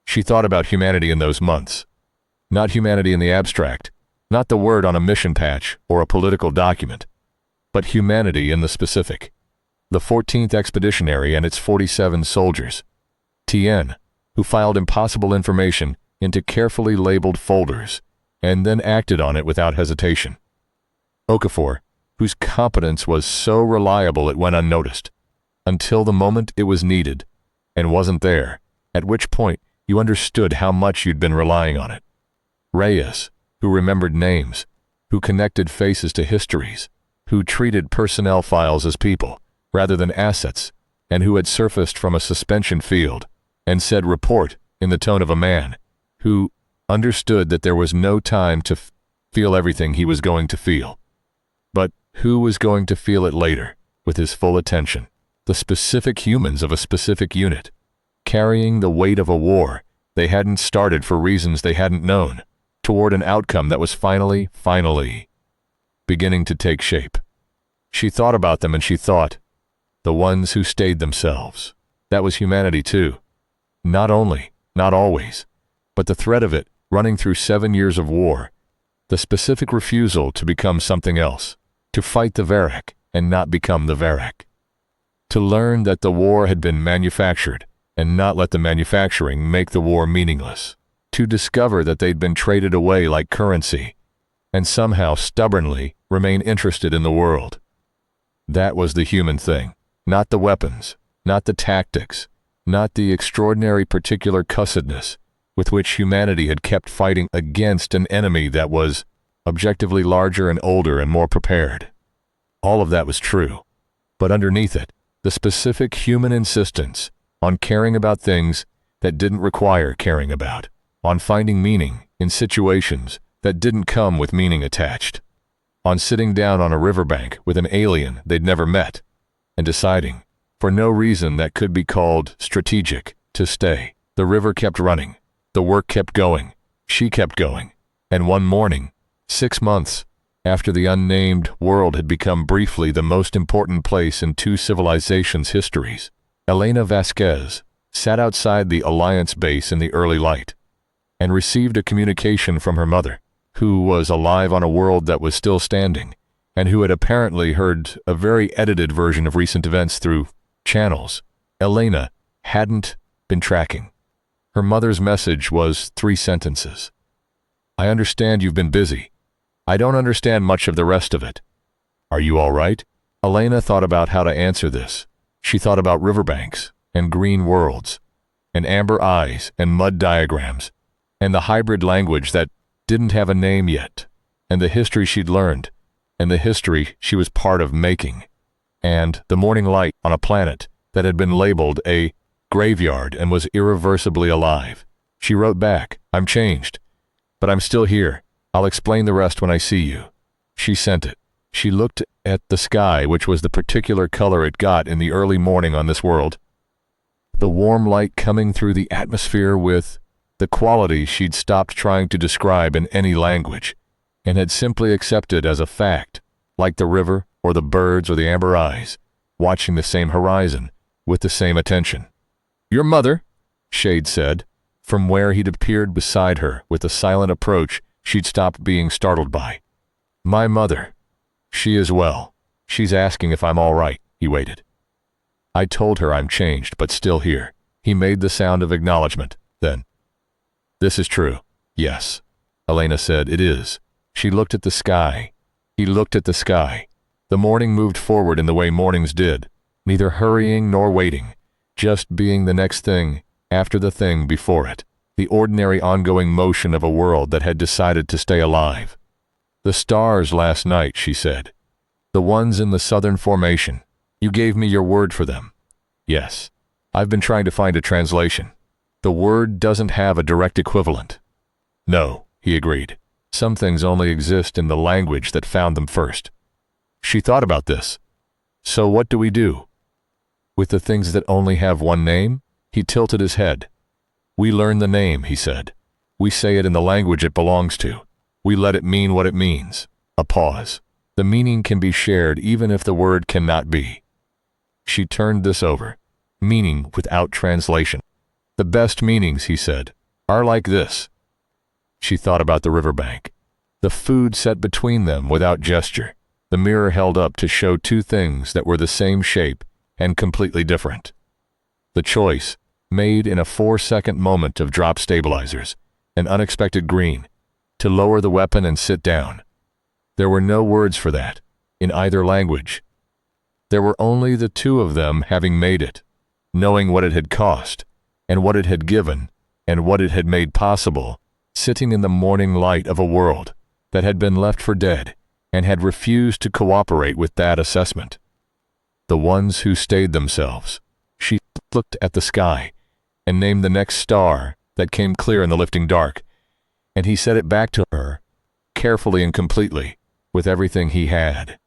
A: She thought about humanity in those months. Not humanity in the abstract, not the word on a mission patch or a political document, but humanity in the specific. The 14th Expeditionary and its 47 soldiers. TN, who filed impossible information into carefully labeled folders and then acted on it without hesitation. Okafor, whose competence was so reliable it went unnoticed, until the moment it was needed, and wasn't there, at which point you understood how much you'd been relying on it. Reyes, who remembered names, who connected faces to histories, who treated personnel files as people rather than assets, and who had surfaced from a suspension field and said report in the tone of a man who understood that there was no time to feel everything he was going to feel, but who was going to feel it later with his full attention. The specific humans of a specific unit, carrying the weight of a war they hadn't started for reasons they hadn't known, toward an outcome that was finally beginning to take shape. She thought about them and she thought, the ones who stayed themselves. That was humanity too. Not only, not always, but the thread of it running through 7 years of war, the specific refusal to become something else, to fight the Varrock and not become the Varrock, to learn that the war had been manufactured and not let the manufacturing make the war meaningless, to discover that they'd been traded away like currency and somehow stubbornly remain interested in the world. That was the human thing, not the weapons, not the tactics, not the extraordinary particular cussedness with which humanity had kept fighting against an enemy that was objectively larger and older and more prepared. All of that was true, but underneath it, the specific human insistence on caring about things that didn't require caring about, on finding meaning in situations that didn't come with meaning attached, on sitting down on a riverbank with an alien they'd never met and deciding, for no reason that could be called strategic, to stay. The river kept running, the work kept going, she kept going, and one morning, 6 months after the unnamed world had become briefly the most important place in two civilizations' histories, Elena Vasquez sat outside the Alliance base in the early light and received a communication from her mother, who was alive on a world that was still standing and who had apparently heard a very edited version of recent events through channels Elena hadn't been tracking. Her mother's message was 3 sentences. I understand you've been busy. I don't understand much of the rest of it. Are you all right? Elena thought about how to answer this. She thought about riverbanks and green worlds and amber eyes and mud diagrams and the hybrid language that didn't have a name yet and the history she'd learned and the history she was part of making and the morning light on a planet that had been labeled a graveyard and was irreversibly alive. She wrote back, I'm changed, but I'm still here. I'll explain the rest when I see you. She sent it. She looked at the sky, which was the particular color it got in the early morning on this world. The warm light coming through the atmosphere with the quality she'd stopped trying to describe in any language and had simply accepted as a fact, like the river or the birds or the amber eyes, watching the same horizon with the same attention. Your mother, Shade said, from where he'd appeared beside her with a silent approach she'd stopped being startled by. My mother. She is well. She's asking if I'm all right. He waited. I told her I'm changed, but still here. He made the sound of acknowledgement, then. This is true. Yes. Elena said, it is. She looked at the sky. He looked at the sky. The morning moved forward in the way mornings did, neither hurrying nor waiting, just being the next thing after the thing before it, the ordinary ongoing motion of a world that had decided to stay alive. The stars last night, she said. The ones in the southern formation. You gave me your word for them. Yes. I've been trying to find a translation. The word doesn't have a direct equivalent. No, he agreed. Some things only exist in the language that found them first. She thought about this. So what do we do? With the things that only have one name? He tilted his head. We learn the name, he said. We say it in the language it belongs to. We let it mean what it means. A pause. The meaning can be shared even if the word cannot be. She turned this over. Meaning without translation. The best meanings, he said, are like this. She thought about the riverbank. The food set between them without gesture. The mirror held up to show two things that were the same shape and completely different. The choice, made in a 4-second moment of drop stabilizers, an unexpected green, to lower the weapon and sit down. There were no words for that, in either language. There were only the two of them having made it, knowing what it had cost, and what it had given, and what it had made possible, sitting in the morning light of a world that had been left for dead and had refused to cooperate with that assessment. The ones who stayed themselves. She looked at the sky and named the next star that came clear in the lifting dark, and he said it back to her, carefully and completely, with everything he had.